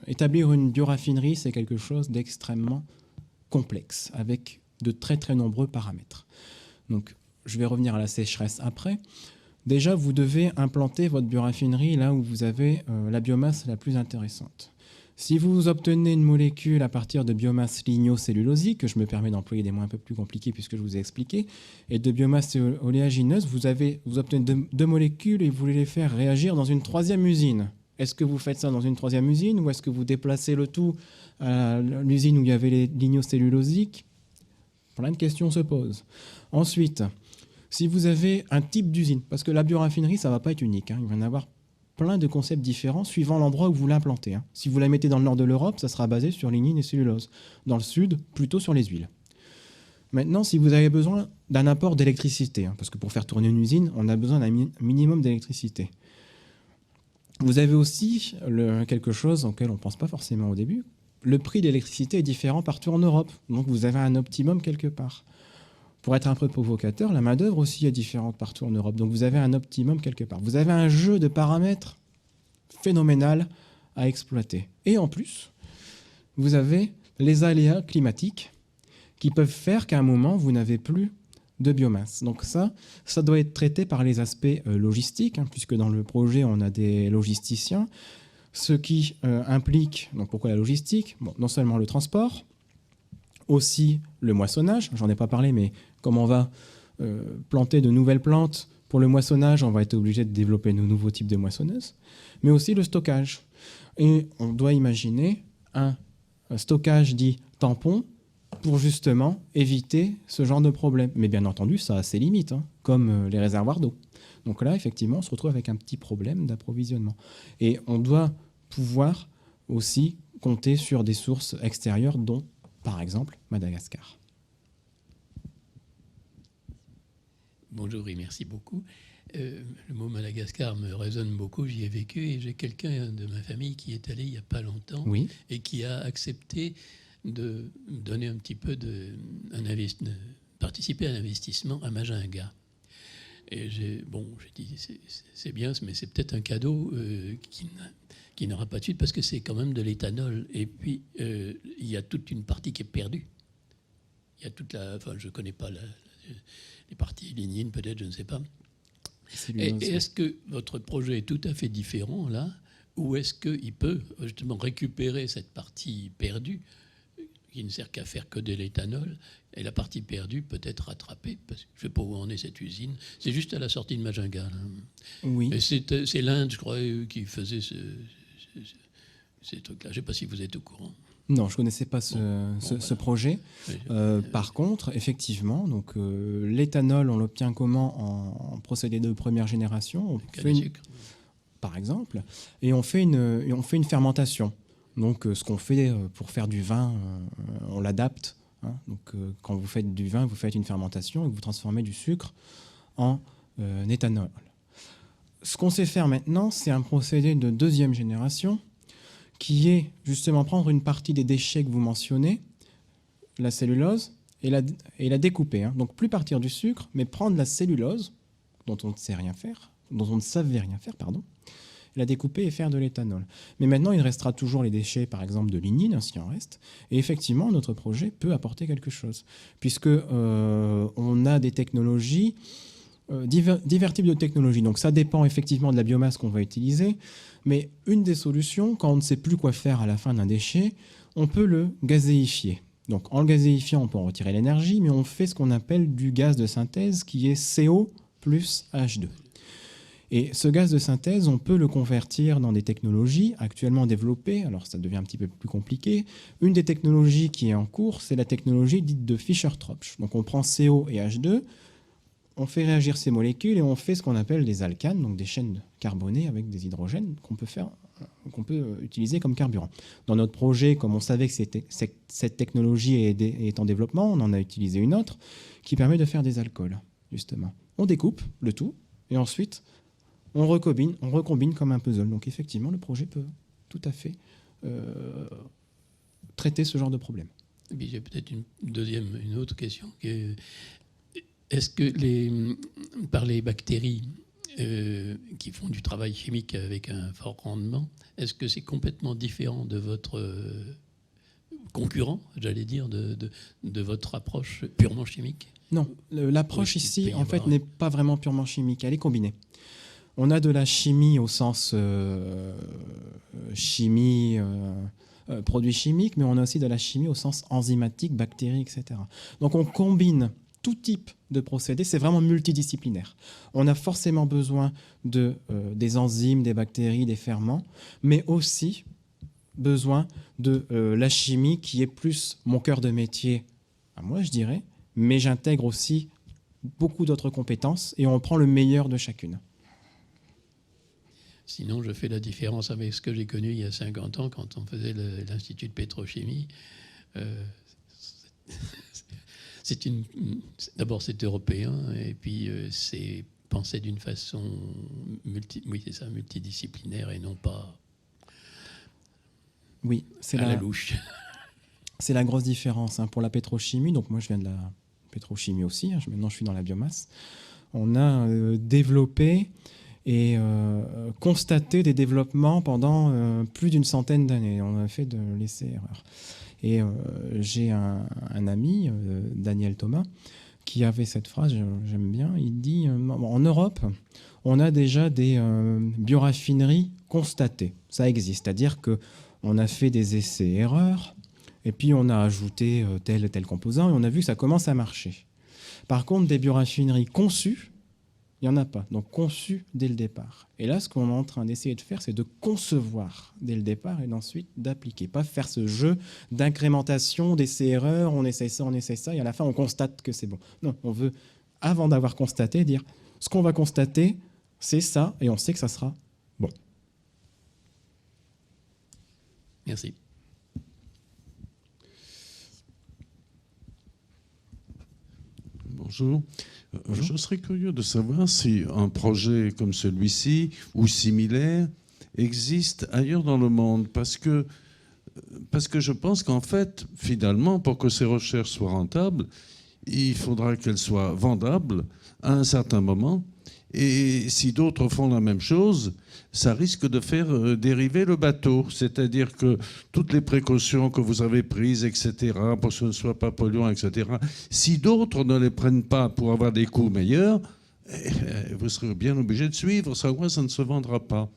établir une bioraffinerie, c'est quelque chose d'extrêmement complexe, avec de très très nombreux paramètres. Donc, je vais revenir à la sécheresse après. Déjà, vous devez implanter votre bioraffinerie là où vous avez la biomasse la plus intéressante. Si vous obtenez une molécule à partir de biomasse lignocellulosique, que je me permets d'employer des mots un peu plus compliqués puisque je vous ai expliqué, et de biomasse oléagineuse, vous obtenez deux molécules et vous voulez les faire réagir dans une troisième usine. Est-ce que vous faites ça dans une troisième usine ou est-ce que vous déplacez le tout à l'usine où il y avait les lignocellulosiques? Plein de questions se posent. Ensuite, si vous avez un type d'usine, parce que la bioraffinerie, ça ne va pas être unique, hein, il va y en avoir plein de concepts différents suivant l'endroit où vous l'implantez. Hein. Si vous la mettez dans le nord de l'Europe, ça sera basé sur lignine et cellulose. Dans le sud, plutôt sur les huiles. Maintenant, si vous avez besoin d'un apport d'électricité, hein, parce que pour faire tourner une usine, on a besoin d'un minimum d'électricité. Vous avez aussi quelque chose auquel on ne pense pas forcément au début. Le prix de l'électricité est différent partout en Europe, donc vous avez un optimum quelque part. Pour être un peu provocateur, la main-d'œuvre aussi est différente partout en Europe. Donc vous avez un optimum quelque part. Vous avez un jeu de paramètres phénoménal à exploiter. Et en plus, vous avez les aléas climatiques qui peuvent faire qu'à un moment, vous n'avez plus de biomasse. Donc ça doit être traité par les aspects logistiques, hein, puisque dans le projet, on a des logisticiens. Ce qui implique, donc pourquoi la logistique? Bon, non seulement le transport, aussi le moissonnage, j'en ai pas parlé, mais comme on va planter de nouvelles plantes pour le moissonnage, on va être obligé de développer de nouveaux types de moissonneuses, mais aussi le stockage. Et on doit imaginer un stockage dit tampon pour justement éviter ce genre de problème. Mais bien entendu, ça a ses limites, hein, comme les réservoirs d'eau. Donc là, effectivement, on se retrouve avec un petit problème d'approvisionnement. Et on doit pouvoir aussi compter sur des sources extérieures, dont par exemple Madagascar. Bonjour et merci beaucoup. Le mot Madagascar me résonne beaucoup, j'y ai vécu et j'ai quelqu'un de ma famille qui est allé il n'y a pas longtemps et qui a accepté de donner un petit peu participer à l'investissement à Majunga. Et j'ai dit c'est bien, mais c'est peut-être un cadeau qui n'aura pas de suite parce que c'est quand même de l'éthanol. Et puis, il y a toute une partie qui est perdue. Il y a je ne connais pas les parties lignines, peut-être, je ne sais pas. Et est-ce que votre projet est tout à fait différent, là, ou est-ce qu'il peut justement récupérer cette partie perdue, qui ne sert qu'à faire que de l'éthanol, et la partie perdue peut être rattrapée, parce que je ne sais pas où en est cette usine. C'est juste à la sortie de Majunga. Là. Oui. Et c'est l'Inde, je crois, qui faisait ces trucs-là. Je ne sais pas si vous êtes au courant. Non, je ne connaissais pas ce projet. Par contre, effectivement, donc, l'éthanol, on l'obtient comment? En procédé de première génération. Par exemple. Et on fait une fermentation. Donc, ce qu'on fait pour faire du vin, on l'adapte. Hein. Donc, quand vous faites du vin, vous faites une fermentation et vous transformez du sucre en éthanol. Ce qu'on sait faire maintenant, c'est un procédé de deuxième génération qui est justement prendre une partie des déchets que vous mentionnez, la cellulose, et la découper. Hein. Donc plus partir du sucre, mais prendre la cellulose, dont on ne sait rien faire, dont on ne savait rien faire, pardon, la découper et faire de l'éthanol. Mais maintenant, il restera toujours les déchets, par exemple, de lignine, s'il en reste. Et effectivement, notre projet peut apporter quelque chose, puisque on a des technologies, divers types de technologies. Donc ça dépend effectivement de la biomasse qu'on va utiliser. Mais une des solutions, quand on ne sait plus quoi faire à la fin d'un déchet, on peut le gazéifier. Donc en le gazéifiant, on peut en retirer l'énergie, mais on fait ce qu'on appelle du gaz de synthèse, qui est CO plus H2. Et ce gaz de synthèse, on peut le convertir dans des technologies actuellement développées. Alors ça devient un petit peu plus compliqué. Une des technologies qui est en cours, c'est la technologie dite de Fischer-Tropsch. Donc on prend CO et H2, on fait réagir ces molécules et on fait ce qu'on appelle des alcanes, donc des chaînes carbonées avec des hydrogènes qu'on peut utiliser comme carburant. Dans notre projet, comme on savait que cette technologie est en développement, on en a utilisé une autre qui permet de faire des alcools, justement. On découpe le tout et ensuite on recombine comme un puzzle. Donc effectivement, le projet peut tout à fait traiter ce genre de problème. Et puis j'ai peut-être une autre question. Est-ce que par les bactéries qui font du travail chimique avec un fort rendement, est-ce que c'est complètement différent de votre concurrent, j'allais dire, de votre approche purement chimique? Non, l'approche ici, en fait, n'est pas vraiment purement chimique, elle est combinée. On a de la chimie au sens chimie, produits chimiques, mais on a aussi de la chimie au sens enzymatique, bactéries, etc. Donc on combine tout type de procédés, c'est vraiment multidisciplinaire. On a forcément besoin des enzymes, des bactéries, des ferments, mais aussi besoin de la chimie qui est plus mon cœur de métier, à moi je dirais, mais j'intègre aussi beaucoup d'autres compétences et on prend le meilleur de chacune. Sinon, je fais la différence avec ce que j'ai connu il y a 50 ans quand on faisait l'Institut de pétrochimie. D'abord, c'est européen, et puis c'est pensé d'une façon multidisciplinaire et non pas à la louche. C'est la grosse différence pour la pétrochimie. Donc moi, je viens de la pétrochimie aussi. Maintenant, je suis dans la biomasse. On a développé et constaté des développements pendant plus d'une centaine d'années. On a fait de l'essai-erreur. Et j'ai un ami, Daniel Thomas, qui avait cette phrase, j'aime bien, il dit en Europe, on a déjà des bioraffineries constatées. Ça existe, c'est-à-dire qu'on a fait des essais-erreurs, et puis on a ajouté tel et tel composant, et on a vu que ça commence à marcher. Par contre, des bioraffineries conçues, il n'y en a pas, donc conçues dès le départ. Et là, ce qu'on est en train d'essayer de faire, c'est de concevoir dès le départ et ensuite d'appliquer. Pas faire ce jeu d'incrémentation, d'essais-erreurs, on essaye ça, et à la fin, on constate que c'est bon. Non, on veut, avant d'avoir constaté, dire ce qu'on va constater, c'est ça, et on sait que ça sera bon. Merci. Bonjour. Je serais curieux de savoir si un projet comme celui-ci ou similaire existe ailleurs dans le monde, parce que je pense qu'en fait, finalement, pour que ces recherches soient rentables, il faudra qu'elles soient vendables à un certain moment. Et si d'autres font la même chose, ça risque de faire dériver le bateau. C'est-à-dire que toutes les précautions que vous avez prises, etc., pour que ce ne soit pas polluant, etc., si d'autres ne les prennent pas pour avoir des coûts meilleurs, vous serez bien obligé de suivre, sans quoi ça ne se vendra pas.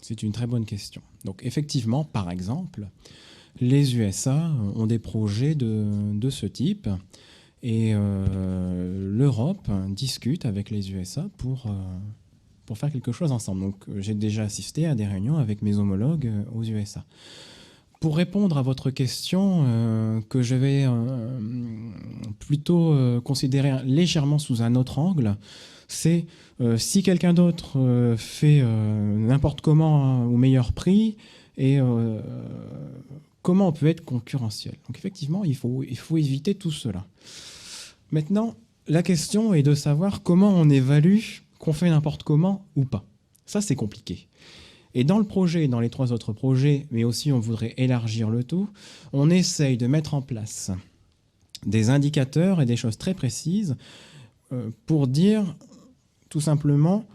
C'est une très bonne question. Donc effectivement, par exemple, les USA ont des projets de ce type. Et l'Europe discute avec les USA pour faire quelque chose ensemble. Donc j'ai déjà assisté à des réunions avec mes homologues aux USA. Pour répondre à votre question, que je vais plutôt considérer légèrement sous un autre angle, c'est si quelqu'un d'autre fait n'importe comment au meilleur prix et comment on peut être concurrentiel. Donc effectivement, il faut éviter tout cela. Maintenant, la question est de savoir comment on évalue qu'on fait n'importe comment ou pas. Ça, c'est compliqué. Et dans le projet, dans les 3 autres projets, mais aussi on voudrait élargir le tout, on essaye de mettre en place des indicateurs et des choses très précises pour dire tout simplement,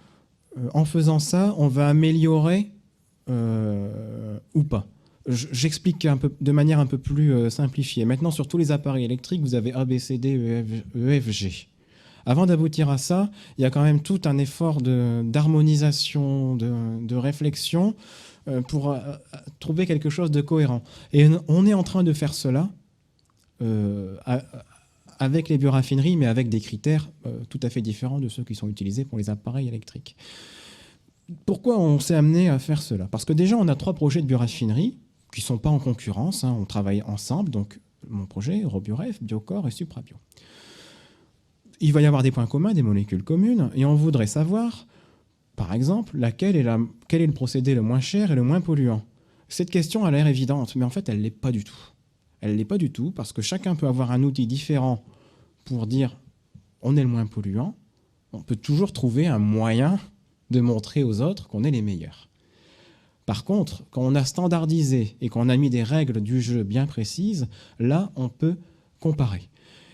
en faisant ça, on va améliorer ou pas. J'explique de manière un peu plus simplifiée. Maintenant, sur tous les appareils électriques, vous avez A, B, C, D, E, F, G. Avant d'aboutir à ça, il y a quand même tout un effort d'harmonisation, de réflexion pour trouver quelque chose de cohérent. Et on est en train de faire cela avec les bioraffineries, mais avec des critères tout à fait différents de ceux qui sont utilisés pour les appareils électriques. Pourquoi on s'est amené à faire cela? Parce que déjà, on a 3 projets de bioraffinerie qui ne sont pas en concurrence, hein, on travaille ensemble, donc mon projet, Eurobioref, Biocor et Suprabio. Il va y avoir des points communs, des molécules communes, et on voudrait savoir, par exemple, quel est le procédé le moins cher et le moins polluant. Cette question a l'air évidente, mais en fait, elle ne l'est pas du tout. Elle ne l'est pas du tout, parce que chacun peut avoir un outil différent pour dire on est le moins polluant. On peut toujours trouver un moyen de montrer aux autres qu'on est les meilleurs. Par contre, quand on a standardisé et qu'on a mis des règles du jeu bien précises, là, on peut comparer.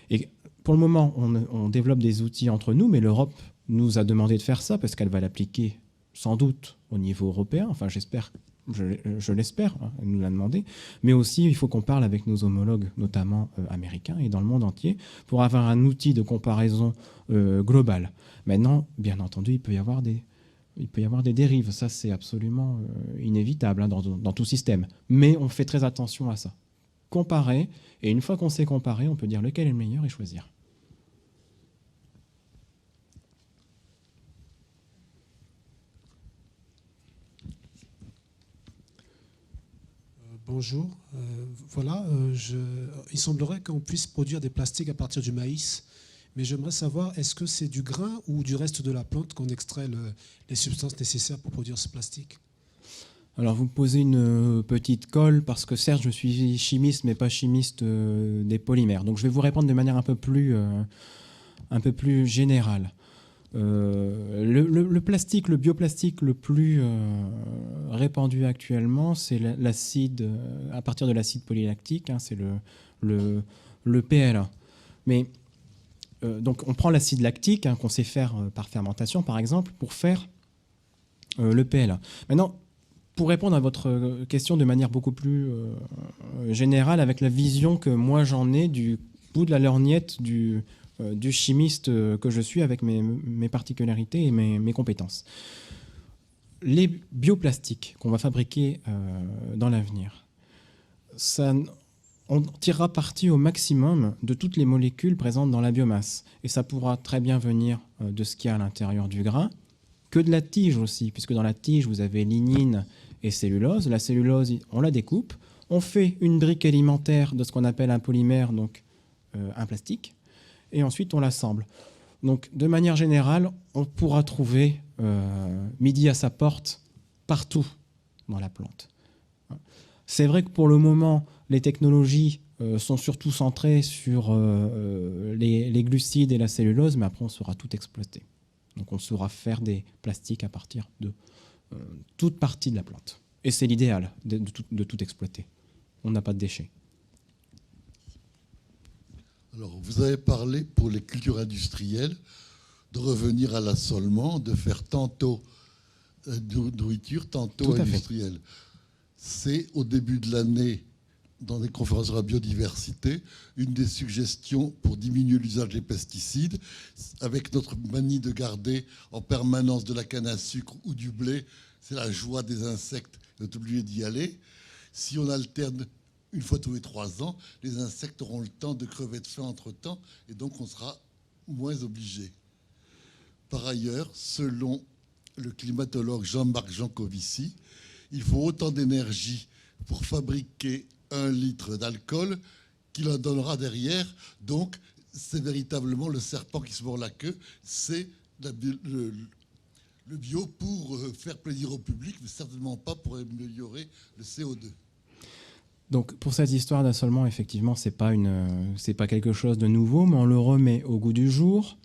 Et pour le moment, on développe des outils entre nous, mais l'Europe nous a demandé de faire ça parce qu'elle va l'appliquer sans doute au niveau européen. Enfin, j'espère, je l'espère, hein, elle nous l'a demandé. Mais aussi, il faut qu'on parle avec nos homologues, notamment américains et dans le monde entier, pour avoir un outil de comparaison global. Maintenant, bien entendu, il peut y avoir des dérives. Ça, c'est absolument inévitable hein, dans tout système. Mais on fait très attention à ça. Comparer, et une fois qu'on sait comparer, on peut dire lequel est le meilleur et choisir. Bonjour. Il semblerait qu'on puisse produire des plastiques à partir du maïs, mais j'aimerais savoir, est-ce que c'est du grain ou du reste de la plante qu'on extrait les substances nécessaires pour produire ce plastique? Alors vous me posez une petite colle parce que certes je suis chimiste mais pas chimiste des polymères. Donc je vais vous répondre de manière un peu plus générale. Le plastique, le bioplastique le plus répandu actuellement, c'est l'acide, à partir de l'acide polylactique, hein, c'est le PLA. Mais donc on prend l'acide lactique hein, qu'on sait faire par fermentation par exemple pour faire le PLA. Maintenant, pour répondre à votre question de manière beaucoup plus générale, avec la vision que moi j'en ai du bout de la lorgnette du chimiste que je suis, avec mes particularités et mes compétences. Les bioplastiques qu'on va fabriquer dans l'avenir, on tirera parti au maximum de toutes les molécules présentes dans la biomasse. Et ça pourra très bien venir de ce qu'il y a à l'intérieur du grain, que de la tige aussi, puisque dans la tige, vous avez lignine et cellulose. La cellulose, on la découpe, on fait une brique alimentaire de ce qu'on appelle un polymère, donc un plastique, et ensuite on l'assemble. Donc de manière générale, on pourra trouver midi à sa porte partout dans la plante. C'est vrai que pour le moment, les technologies sont surtout centrées sur les glucides et la cellulose, mais après on saura tout exploiter. Donc on saura faire des plastiques à partir de toute partie de la plante. Et c'est l'idéal de tout exploiter. On n'a pas de déchets. Alors, vous avez parlé pour les cultures industrielles de revenir à l'assolement, de faire tantôt nourriture, tantôt industrielle. C'est au début de l'année, dans les conférences sur la biodiversité, une des suggestions pour diminuer l'usage des pesticides, avec notre manie de garder en permanence de la canne à sucre ou du blé, c'est la joie des insectes, on est obligé d'y aller. Si on alterne une fois tous les 3 ans, les insectes auront le temps de crever de faim entre-temps, et donc on sera moins obligé. Par ailleurs, selon le climatologue Jean-Marc Jancovici, il faut autant d'énergie pour fabriquer 1 litre d'alcool qu'il en donnera derrière. Donc, c'est véritablement le serpent qui se mord la queue. C'est le bio pour faire plaisir au public, mais certainement pas pour améliorer le CO2. Donc, pour cette histoire d'assolement, effectivement, c'est pas quelque chose de nouveau, mais on le remet au goût du jour.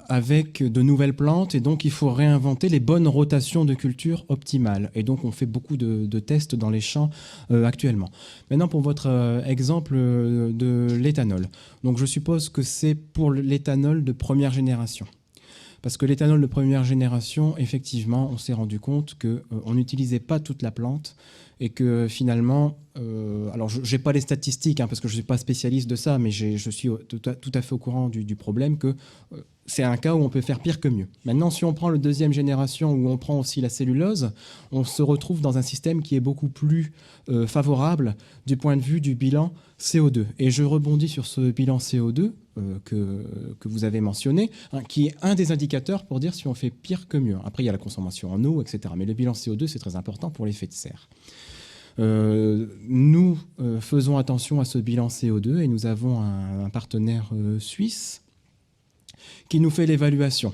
avec de nouvelles plantes, et donc il faut réinventer les bonnes rotations de culture optimales. Et donc on fait beaucoup de tests dans les champs actuellement. Maintenant, pour votre exemple de l'éthanol. Donc je suppose que c'est pour l'éthanol de première génération. Parce que l'éthanol de première génération, effectivement, on s'est rendu compte qu'on n'utilisait pas toute la plante et que finalement, alors je n'ai pas les statistiques parce que je ne suis pas spécialiste de ça, mais je suis tout à fait au courant du problème que c'est un cas où on peut faire pire que mieux. Maintenant, si on prend la deuxième génération où on prend aussi la cellulose, on se retrouve dans un système qui est beaucoup plus favorable du point de vue du bilan CO2. Et je rebondis sur ce bilan CO2 que vous avez mentionné, qui est un des indicateurs pour dire si on fait pire que mieux. Après, il y a la consommation en eau, etc. Mais le bilan CO2, c'est très important pour l'effet de serre. Nous faisons attention à ce bilan CO2 et nous avons un partenaire suisse qui nous fait l'évaluation.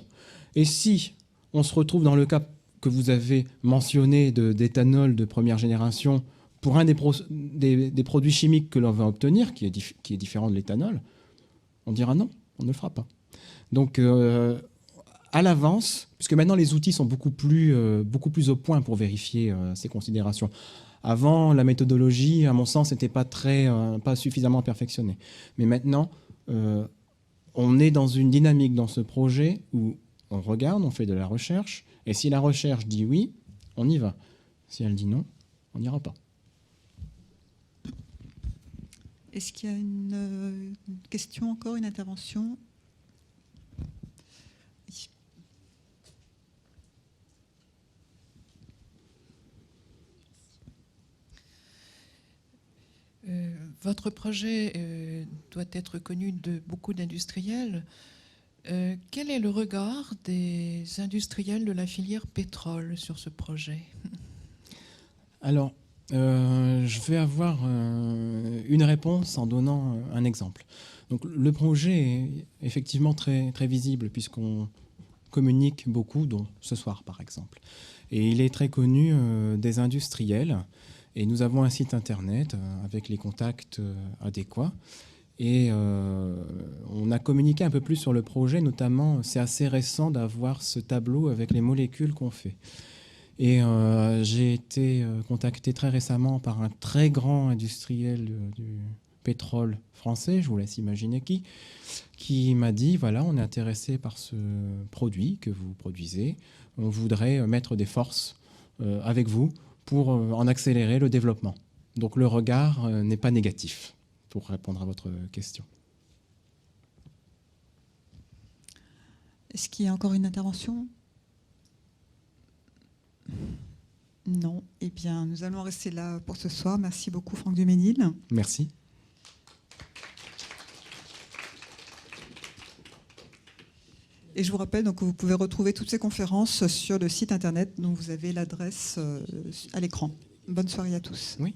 Et si on se retrouve dans le cas que vous avez mentionné d'éthanol de première génération pour un des produits chimiques que l'on va obtenir, qui est différent de l'éthanol, on dira non, on ne le fera pas. Donc, à l'avance, puisque maintenant les outils sont beaucoup plus au point pour vérifier ces considérations. Avant, la méthodologie, à mon sens, n'était pas suffisamment perfectionnée. Mais maintenant, on est dans une dynamique dans ce projet où on regarde, on fait de la recherche, et si la recherche dit oui, on y va. Si elle dit non, on n'ira pas. Est-ce qu'il y a une question encore, une intervention ? Oui. Votre projet doit être connu de beaucoup d'industriels. Quel est le regard des industriels de la filière pétrole sur ce projet ? Alors, je vais avoir une réponse en donnant un exemple. Donc, le projet est effectivement très, très visible puisqu'on communique beaucoup, dont ce soir par exemple. Et il est très connu des industriels. Et nous avons un site internet avec les contacts adéquats. Et on a communiqué un peu plus sur le projet, notamment, c'est assez récent d'avoir ce tableau avec les molécules qu'on fait. Et j'ai été contacté très récemment par un très grand industriel du pétrole français, je vous laisse imaginer qui m'a dit, voilà, on est intéressé par ce produit que vous produisez, on voudrait mettre des forces avec vous pour en accélérer le développement. Donc le regard n'est pas négatif, pour répondre à votre question. Est-ce qu'il y a encore une intervention ? Non. Eh bien, nous allons rester là pour ce soir. Merci beaucoup, Franck Duménil. Merci. Et je vous rappelle donc, que vous pouvez retrouver toutes ces conférences sur le site internet dont vous avez l'adresse à l'écran. Bonne soirée à tous. Oui.